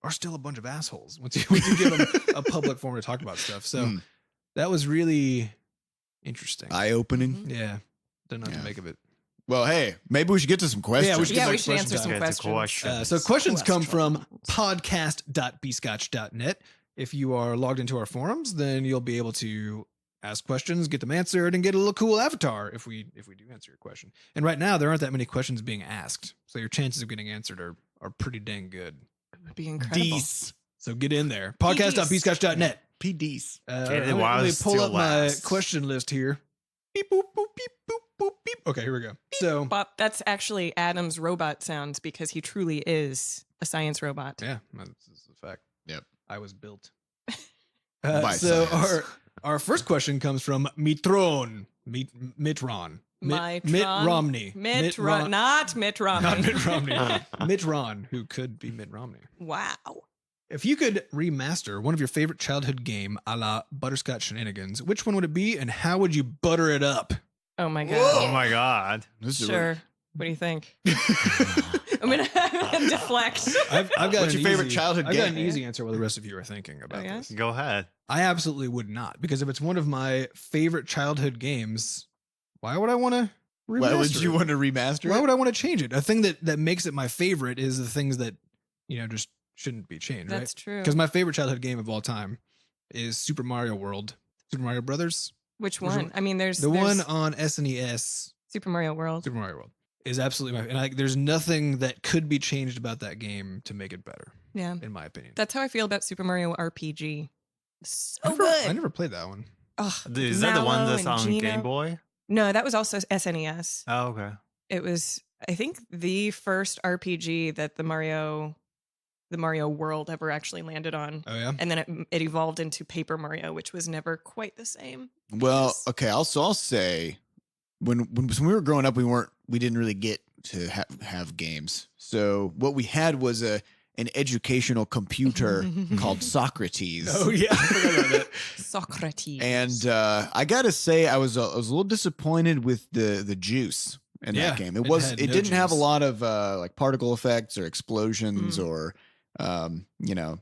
are still a bunch of assholes once you give them a public forum to talk about stuff. So that was really interesting. Eye-opening. Yeah. Don't know what Yeah. to make of it. Well, hey, maybe we should get to some questions. Yeah, we should Yeah, get we to should answer question some time. questions. So questions come from podcast.bscotch.net. If you are logged into our forums, then you'll be able to ask questions, get them answered, and get a little cool avatar if we do answer your question. And right now, there aren't that many questions being asked, so your chances of getting answered are pretty dang good. It would be incredible. Dees. So get in there. Podcast.bscotch.net. PDs. Get it Let while me it pull still up my lasts. question list here. Beep, boop, boop, beep, boop, boop, beep. Okay, here we go. So, Bob, that's actually Adam's robot sounds because he truly is a science robot. yeah, this is a fact. Yep. I was built. By So science. our first question comes from Mitron. Mitt Romney. Not Mitt Romney. Not Mitt Romney. Mitt Ron, who could be Mitt Romney. Wow. If you could remaster one of your favorite childhood game a la Butterscotch Shenanigans, which one would it be and how would you butter it up? Oh my god. Oh my god. This is a- Sure. What do you think? I'm gonna deflect. I've got What's an your favorite easy- childhood I've got an game? easy answer while the rest of you are thinking about yeah? this. Go ahead. I absolutely would not, because if it's one of my favorite childhood games, why would I want to remaster Why would you it? want to remaster Why it? would I want to change it? A thing that makes it my favorite is the things that, just shouldn't be changed, That's right? true. Because my favorite childhood game of all time is Super Mario World. Super Mario Brothers. Which Which one? one? I mean, there's The one there's on SNES, Super Mario World. Super Mario World, is absolutely my, and there's nothing that could be changed about that game to make it better, Yeah. in my opinion. That's how I feel about Super Mario RPG. So I good. never played that one. Ugh, Is that the one Mallow that's and on Gino. Game Boy? No, that was also SNES. Oh, okay. It was, I think, the first RPG that the Mario world ever actually landed on. Oh yeah. And then it evolved into Paper Mario, which was never quite the same. Well, Yes. okay. I'll say when we were growing up, we didn't really get to have games. So what we had was an educational computer called Socrates. Oh yeah. I forgot about that. Socrates. And I gotta say, I was a little disappointed with the juice in Yeah, that game. it It had no didn't have a juice. lot of like particle effects or explosions or no.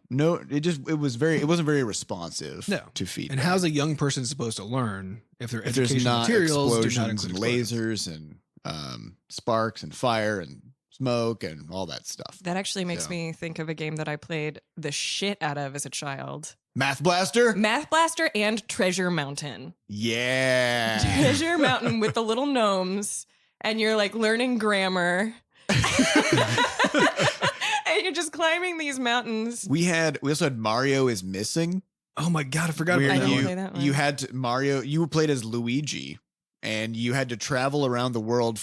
It wasn't very responsive. No. To feedback. And how's a young person supposed to learn if their if there's educational not materials do not explosions include and explosions? lasers and sparks and fire and smoke and all that stuff? That actually makes So. me think of a game that I played the shit out of as a child. Math Blaster. Math Blaster and Treasure Mountain. Yeah. Treasure Mountain with the little gnomes, and you're like learning grammar. And you're just climbing these mountains. We also had Mario is Missing. Oh my god, I forgot Where about I that didn't one. play that one. you had to, Mario, you played as Luigi, and you had to travel around the world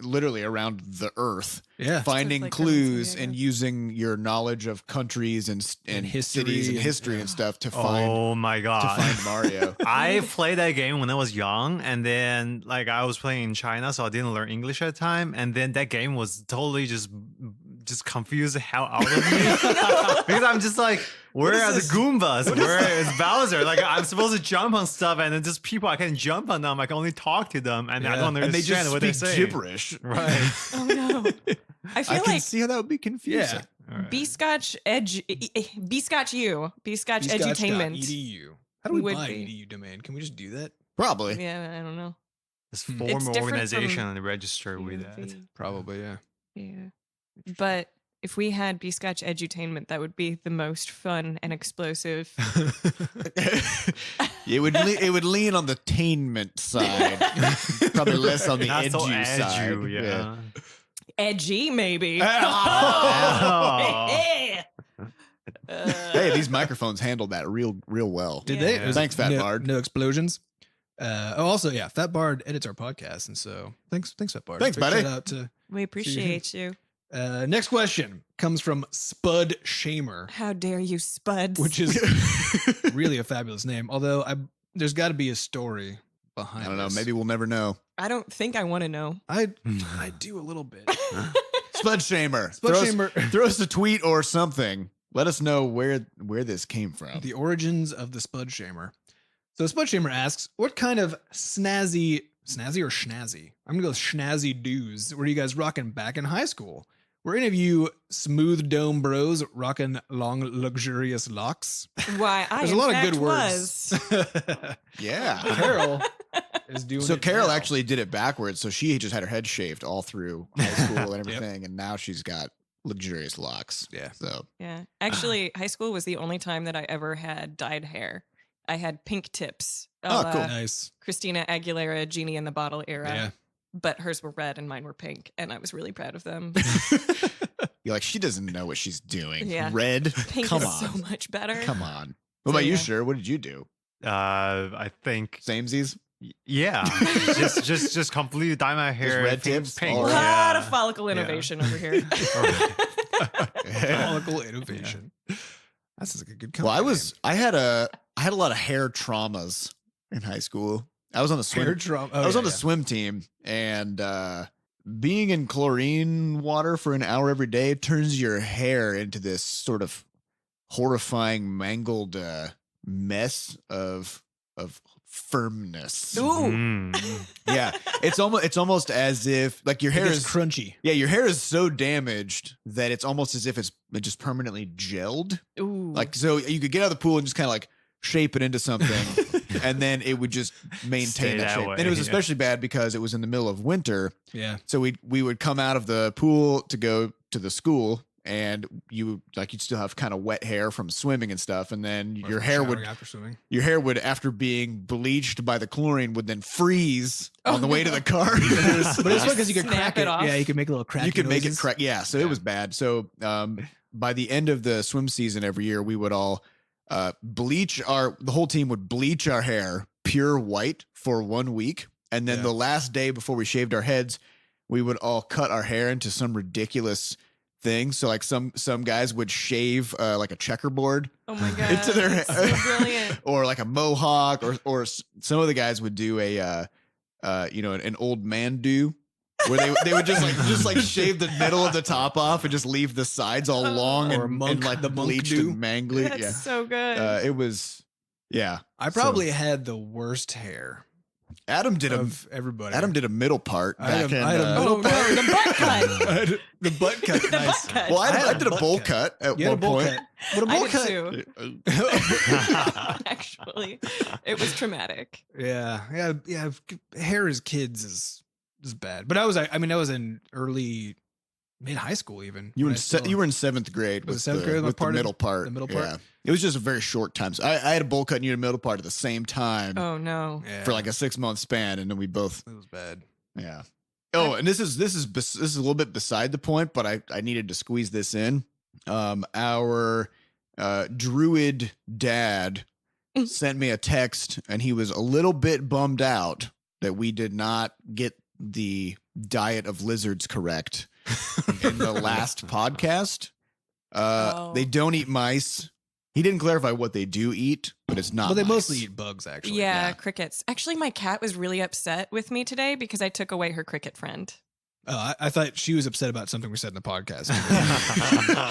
literally around the earth, Yeah. finding like clues San Diego. and using your knowledge of countries and history cities and and- history and stuff to find Oh my god. Mario. I played that game when I was young, and then like I was playing in China, so I didn't learn English at the time. And then that game was totally just confused the hell out of me because I'm just like, where are the Goombas? Where is Bowser? Like I'm supposed to jump on stuff, and then just people I can jump on them. I can only talk to them, and I Yeah. don't And they understand just what they speak say. gibberish. Right. Oh no. I I feel can like see how that would be confusing. Yeah. All right. B-Scotch Edutainment. Edu. How do we would buy be. edu domain? Can we just do that? Probably. Yeah, I don't know. Just It's form different an from organization and register with that. POV. Probably, yeah. Yeah. But if we had B-Scotch Edutainment, that would be the most fun and explosive. it would lean on the tainment side, probably less on the Not so edu side. edu, yeah. Edgy, maybe. Oh. Yeah. Hey, these microphones handled that real well. Did Yeah. they? It was Thanks, Fat no, Bard. No explosions. Also, yeah, Fat Bard edits our podcast, and so thanks, Fat Bard. Thanks, Big buddy. Shout out to. We appreciate you. Next question comes from Spud Shamer, How dare you, Spuds? which is really a fabulous name. Although there's got to be a story behind. I don't know. this. Maybe we'll never know. I don't think I want to know. I do a little bit. Spud Shamer. Spud throw Shamer. Throw us a tweet or something. Let us know where this came from. The origins of the Spud Shamer. So Spud Shamer asks, what kind of snazzy or schnazzy? I'm gonna go with schnazzy dudes. Were you guys rocking back in high school? Were any of you smooth dome bros rocking long, luxurious locks? Why? I There's a in lot of fact good words. Yeah. Carol is doing So it Carol now. actually did it backwards. So she just had her head shaved all through high school and everything, and now she's got luxurious locks. Yeah. So Yeah. Actually, high school was the only time that I ever had dyed hair. I had pink tips. Oh, cool. Nice. Christina Aguilera, Genie in the Bottle era. Yeah. But hers were red and mine were pink. And I was really proud of them. you're like, she doesn't know what she's doing. Yeah. Red. Pink Come is on. so much better. Come on. What So, about you, yeah. Sure? What did you do? I think Samesies? yeah, just completely dye my hair red pink, tips? pink. All A right. lot Yeah. of follicle innovation over here. Follicle innovation. That's like a good company. Well, I had a lot of hair traumas in high school. I was on the swim. hair trauma. I was on the swim team, and being in chlorine water for an hour every day turns your hair into this sort of horrifying, mangled mess of firmness. Ooh. Mm. Yeah, it's almost as if like your hair is crunchy. yeah, your hair is so damaged that it's almost as if it's just permanently gelled. Ooh. Like, so you could get out of the pool and just kind of like shape it into something, and then it would just Stay maintain that that shape. way, And it was yeah. especially bad because it was in the middle of winter. Yeah. So we would come out of the pool to go to the school, and you'd still have kind of wet hair from swimming and stuff, and then your hair would after swimming. after being bleached by the chlorine would then freeze on the way to the car. But it's fun because you could Snap crack it it. off. Yeah, you can make a little crack. You could make it crack. Yeah, so it Yeah. was bad. So by the end of the swim season every year, we would all the whole team would bleach our hair pure white for 1 week, And then the last day before we shaved our heads, we would all cut our hair into some ridiculous thing. So like some guys would shave like a checkerboard Oh my god. into their That's so brilliant. or like a mohawk, or some of the guys would do a an old man do, where they would just like shave the middle of the top off and just leave the sides all long Or and, monk- like the monk bleached do. and mangly. That's Yeah, so good. it was. Yeah, I probably had the worst hair Adam did of everybody. Adam did a middle part I had back a- in. I had a oh middle no, the butt cut. I had the butt cut. The Nice. butt cut. well, I had a did a butt bowl cut. cut at You had a one bowl point. cut. What a I bowl did cut. too. Actually, it was traumatic. Yeah. Hair as kids is bad. But I was in mid high school even. You were when in I still- you were in seventh grade Was with, seventh grade the, my with the part of- middle part. the middle part? Yeah. It was just a very short time. So I had a bowl cut and you had a middle part at the same time Oh no. Yeah. for like a 6-month span, and then we both. It was bad. Yeah. Oh, and this is a little bit beside the point, but I needed to squeeze this in. Our druid dad sent me a text, and he was a little bit bummed out that we did not get the diet of lizards correct in the last podcast. They don't eat mice. He didn't clarify what they do eat, but it's not. Well, they mice. mostly eat bugs, actually. Yeah, crickets. Actually, my cat was really upset with me today because I took away her cricket friend. Oh, I thought she was upset about something we said in the podcast.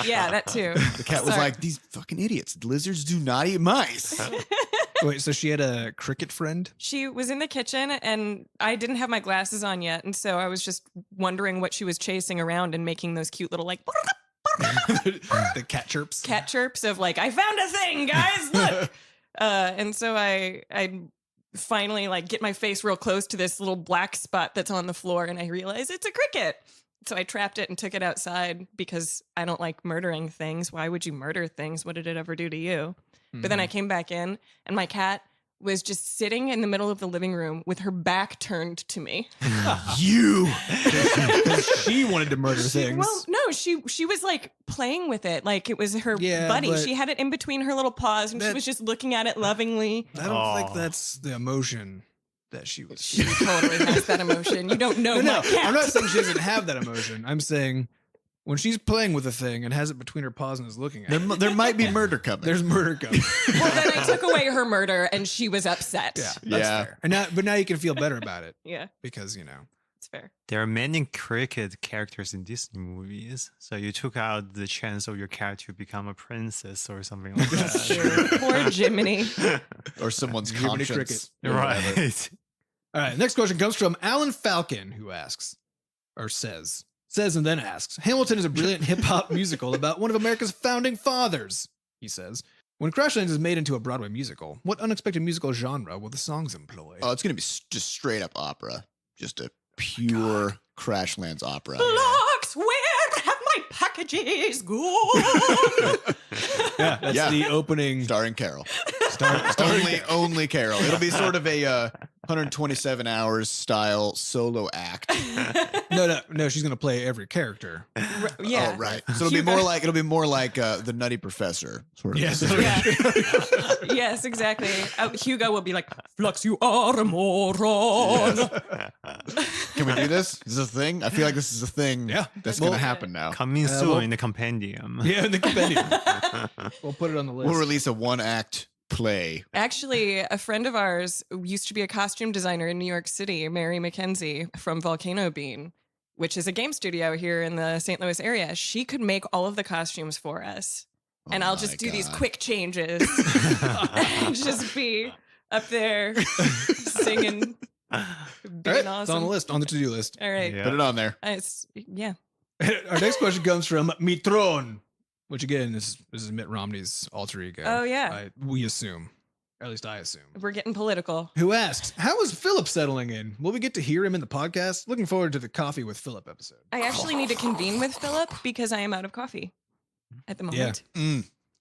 Yeah, that too. The cat was Sorry. like, "These fucking idiots! Lizards do not eat mice." Wait, so she had a cricket friend? She was in the kitchen and I didn't have my glasses on yet. And so I was just wondering what she was chasing around and making those cute little like The cat chirps. cat chirps of like, I found a thing, guys, look. And so I finally like get my face real close to this little black spot that's on the floor and I realize it's a cricket. So I trapped it and took it outside because I don't like murdering things. Why would you murder things? What did it ever do to you? But then I came back in and my cat was just sitting in the middle of the living room with her back turned to me. You. She wanted to murder things. Well, no, she was like playing with it like it was her Yeah, buddy. but- She had it in between her little paws and she That- was just looking at it lovingly. I don't think Aw. that's the emotion that she was. She totally has that emotion. You don't know No, my cat. I'm not saying she doesn't have that emotion. I'm saying when she's playing with a thing and has it between her paws and is looking at it, There might be murder coming. there's murder coming. Well, then I took away her murder and she was upset. Yeah, that's Yeah. fair. But now you can feel better about it Yeah, because it's fair. There are many cricket characters in Disney movies, so you took out the chance of your cat to become a princess or something like that. Poor Jiminy. or someone's Jiminy conscience. Cricket. Right. All right, next question comes from Alan Falcon, who asks, or says and then asks, Hamilton is a brilliant hip-hop musical about one of America's founding fathers, he says. When Crashlands is made into a Broadway musical, what unexpected musical genre will the songs employ? Oh, it's gonna be just straight up opera, just a pure Crashlands opera. Blocks, where have my packages gone? Yeah, that's Yeah. the opening. Starring Carol. Only Carol. It'll be sort of a 127 hours style solo act. No, she's gonna play every character. Yeah. Oh, right. So it'll be more like the Nutty Professor. Sort of. Yes. Yeah. Yes, exactly. Hugo will be like, Flux, you are a moron. Can we do this? Is this a thing? I feel like this is a thing. Yeah. That's Well- gonna happen now. Coming soon well- in the compendium. Yeah, in the compendium. We'll put it on the list. We'll release a 1-act play. Actually, a friend of ours used to be a costume designer in New York City, Mary McKenzie from Volcano Bean, which is a game studio here in the St. Louis area. She could make all of the costumes for us. And Oh I'll my just do these God. quick changes and just be up there singing, All being right, awesome. it's on the list, on the to-do list. All right. Yeah. Put it on there. Yeah. Our next question comes from Mitron, which again this is Mitt Romney's alter ego. Oh, yeah. We assume, or at least I assume. We're getting political. Who asks, how is Philip settling in? Will we get to hear him in the podcast? Looking forward to the Coffee with Philip episode. I actually need to convene with Philip because I am out of coffee at the moment.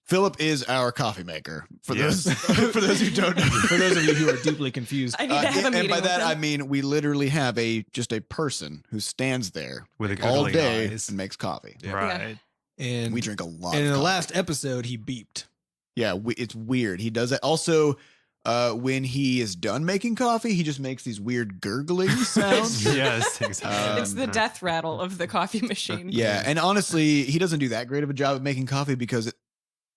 Philip is our coffee maker. For Yes. those for those who don't know. For those of you who are deeply confused, I need to have a meeting and by with that him. I mean we literally have just a person who stands there With a all googly day eyes. and makes coffee. Right. and We drink a lot. and of in the coffee. last episode he beeped. Yeah, it's weird. He does it. Also, when he is done making coffee, he just makes these weird gurgling sounds. Yes, exactly. It's the death rattle of the coffee machine. Yeah, and honestly, he doesn't do that great of a job at making coffee because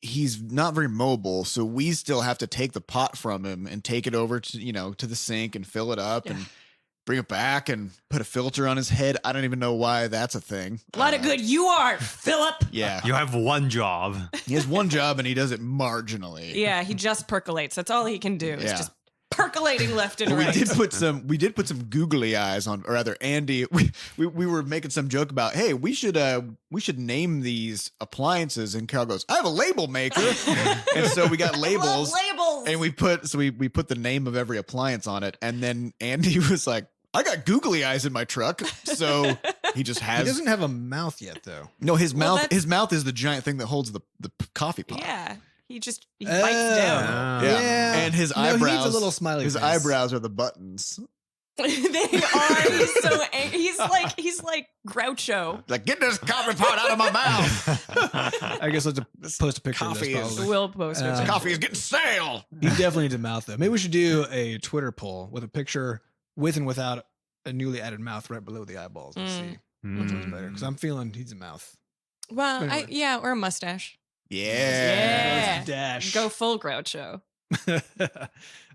he's not very mobile. So we still have to take the pot from him and take it over to to the sink and fill it up and bring it back and put a filter on his head. I don't even know why that's a thing. A lot of good you are, Philip. Yeah, You have one job. he has one job and he does it marginally. Yeah, he just percolates. That's all he can do. Is Yeah. just percolating left and But right. we did put some googly eyes on, or rather, Andy. We were making some joke about, hey, we should name these appliances, and Carol goes, I have a label maker, and so we got labels, Labels. and we put the name of every appliance on it, and then Andy was like, I got googly eyes in my truck, so he just He has doesn't have a mouth yet, though. no his Well, mouth. that's- His mouth is the giant thing that holds the coffee pot. Yeah, he bites Oh. down. Yeah. And his No, he eyebrows. needs a little smiley His face. eyebrows are the buttons. They are. He's so angry. He's like Groucho. Like, get this coffee pot out of my mouth. I guess let's post a picture Coffee of this. is- Probably. Will post it. Coffee is getting stale. He definitely needs a mouth, though. Maybe we should do a Twitter poll with a picture with and without a newly added mouth right below the eyeballs and see which one's better. Because I'm feeling he needs a mouth. Well, Anyway. or a mustache. Yeah. Dash. Go full Groucho.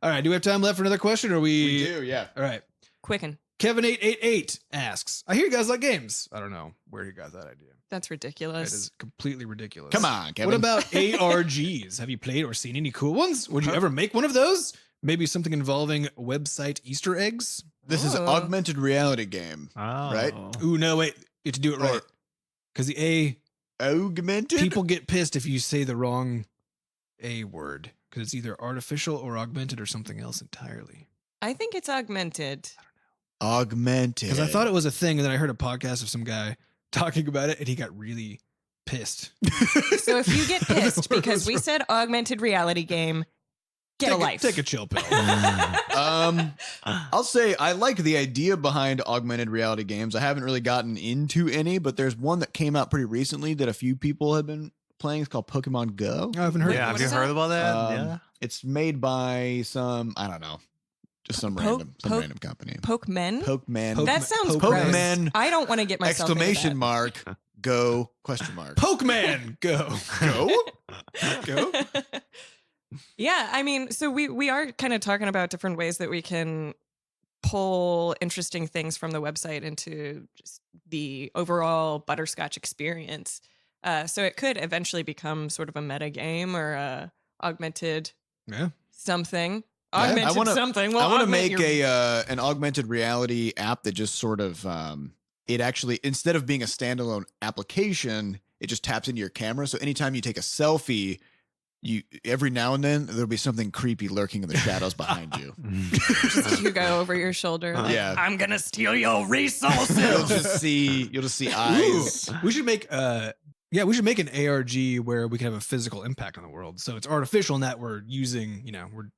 All right. Do we have time left for another question? Or We do, yeah. All right. Quicken. Kevin888 asks, I hear you guys like games. I don't know where he got that idea. That's That ridiculous. is completely ridiculous. Come on, Kevin. What about ARGs? Have you played or seen any cool ones? Would you ever make one of those? Maybe something involving website Easter eggs? This is an Oh. augmented reality game. Right? Ooh, no, wait. You have to do it right. Or- Because the A, Augmented? people get pissed if you say the wrong A word. Because it's either artificial or augmented or something else entirely. I think it's augmented. Augmented. Because I thought it was a thing, and then I heard a podcast of some guy talking about it, and he got really pissed. So if you get The pissed word because was we wrong. said augmented reality game, get a life. Take a chill pill. I'll say I like the idea behind augmented reality games. I haven't really gotten into any, but there's one that came out pretty recently that a few people have been playing. It's called Pokemon Go. I haven't heard Yeah, of have What you is heard that? about that? Yeah. It's made by some, I don't know, just some random company. Pokemon? Pokemon. Poke- That sounds Poke- gross. Pokemon. I don't want to get myself Exclamation into mark. Go. Question mark. Pokemon, go. Go. Go. that. Yeah, I mean, so we are kind of talking about different ways that we can pull interesting things from the website into just the overall Butterscotch experience. So it could eventually become sort of a meta game or a augmented Yeah. something. I Augmented wanna- something. I want to augment make your- an augmented reality app that just sort of it actually, instead of being a standalone application, it just taps into your camera. So anytime you take a selfie, you every now and then there'll be something creepy lurking in the shadows behind you. just you go over your shoulder. Like, Yeah. I'm gonna steal your You'll resources. just see eyes. Ooh, we should make we should make an ARG where we can have a physical impact on the world. So it's artificial in that we're using, we're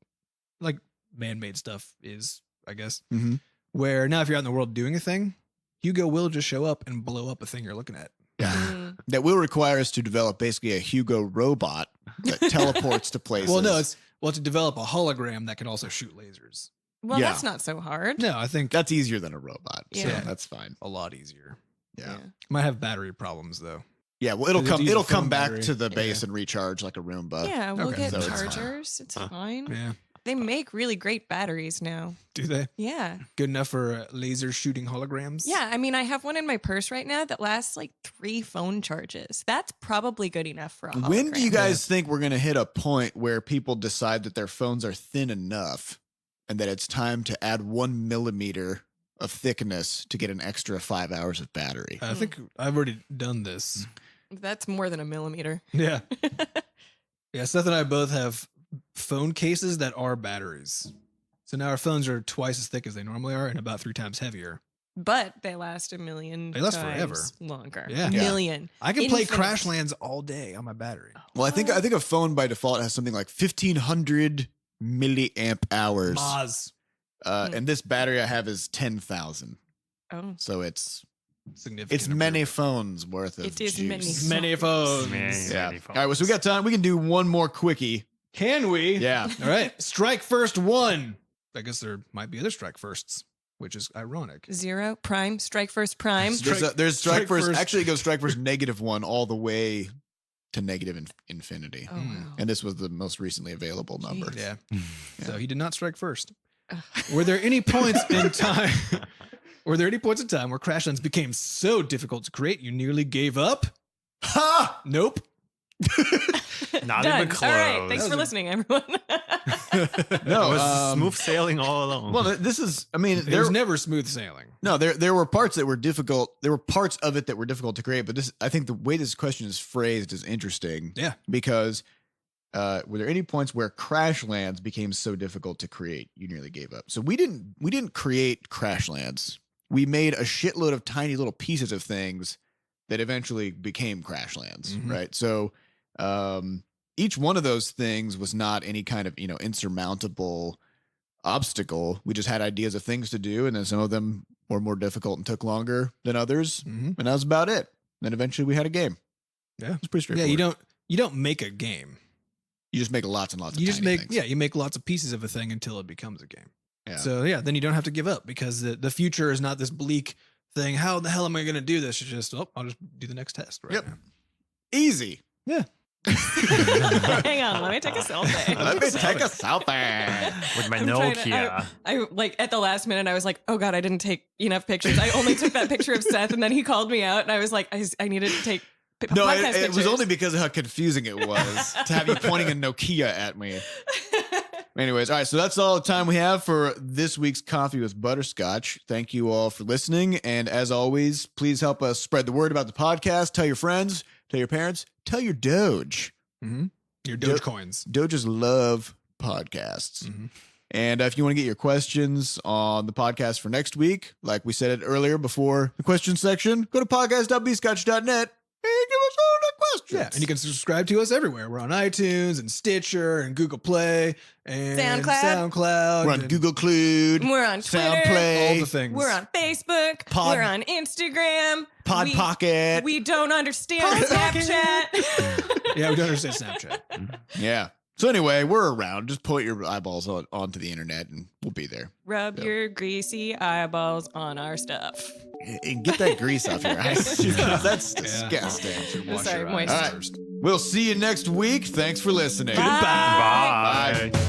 like man-made stuff is, I guess. Mhm. Where now if you're out in the world doing a thing, Hugo will just show up and blow up a thing you're looking at. Mm. That will require us to develop basically a Hugo robot that teleports to places. Well, no, it's to develop a hologram that can also shoot lasers. Well, Yeah. that's not so hard. No, I think that's easier than a robot. So Yeah. that's fine. a lot easier. Yeah. Might have battery problems though. Yeah, well, it'll Because come. it's It'll using phone come back battery. to the base Yeah. and recharge like a Roomba. Yeah, we'll Okay. get So it's fine. chargers. It's fine. Yeah. They make really great batteries now. Do they? Yeah. Good enough for laser shooting holograms? Yeah. I mean, I have one in my purse right now that lasts like 3 phone charges. That's probably good enough for a hologram. When do you guys think we're going to hit a point where people decide that their phones are thin enough and that it's time to add 1 millimeter of thickness to get an extra 5 hours of battery? I think I've already done this. That's more than a millimeter. Yeah. Yeah, Seth and I both have phone cases that are batteries. So now our phones are twice as thick as they normally are and about 3 times heavier. But they last a million They last times forever. longer. Yeah. A Yeah. million. I can play Infinite. Crashlands all day on my battery. Well, I think a phone by default has something like 1,500 milliamp hours, Moz. and this battery I have is 10,000. Oh. So it's Significant. many improvement. phones worth of It is juice. many Many phones. Many, Yeah. many All right. Well, so we got time. We can do one more quickie. Can we? Yeah. All right. Strike first one. I guess there might be other strike firsts, which is ironic. 0, prime, strike first, prime. There's strike first. first. Actually, it goes strike first -1 all the way to negative infinity. Oh, wow. And this was the most recently available number. Jeez. Yeah. So he did not strike first. Were there any points in time? Were there any points in time where Crashlands became so difficult to create you nearly gave up? Ha! Nope. Not Done. even close. All right. Thanks for listening, everyone. It No, was smooth sailing all along. well, this is. I mean, There was never smooth sailing. no, there were parts that were difficult. There were parts of it that were difficult to create. But this, I think, the way this question is phrased is interesting. Yeah. Because were there any points where Crashlands became so difficult to create you nearly gave up? So we didn't create Crashlands. We made a shitload of tiny little pieces of things that eventually became Crashlands, Mhm. right? So each one of those things was not any kind of, insurmountable obstacle. We just had ideas of things to do, and then some of them were more difficult and took longer than others, Mhm. and that was about it. Then eventually we had a game. Yeah. It's pretty Yeah, straightforward. you don't make a game. You just make lots and lots of You just tiny make things. you make lots of pieces of a thing until it becomes a game. Yeah. So then you don't have to give up because the future is not this bleak thing. How the hell am I going to do this? It's just, I'll just do the next test right Yep. now. Easy. Yeah. Hang on, let me take a selfie. Let me take a selfie. with my I'm trying Nokia. to- I like at the last minute, I was like, oh God, I didn't take enough pictures. I only took that picture of Seth, and then he called me out, and I was like, I needed to take No, podcast it was pictures. only because of how confusing it was to have you pointing a Nokia at me. Anyways, all right, so that's all the time we have for this week's Coffee with Butterscotch. Thank you all for listening. And as always, please help us spread the word about the podcast. Tell your friends, tell your parents, tell your Doge. Mm-hmm. Your Do- Dogecoins. Doges love podcasts. Mhm. And if you want to get your questions on the podcast for next week, like we said it earlier before the question section, go to podcast.bscotch.net and give us all the questions. Yeah, and you can subscribe to us everywhere. We're on iTunes and Stitcher and Google Play and SoundCloud. We're on and Google Clued, We're on Twitter. SoundPlay, all the things. We're on Facebook. Pod- We're on Instagram. Pod we, Pocket. We don't understand Snapchat. Yeah, we don't understand Snapchat. Yeah. So anyway, we're around. Just point your eyeballs onto the internet and we'll be there. Rub your greasy eyeballs on our stuff. And get that grease off your eyes. Because that's disgusting. Wash Sorry, your eyes moist. All right. first. We'll see you next week. Thanks for listening. Bye. Bye. Bye.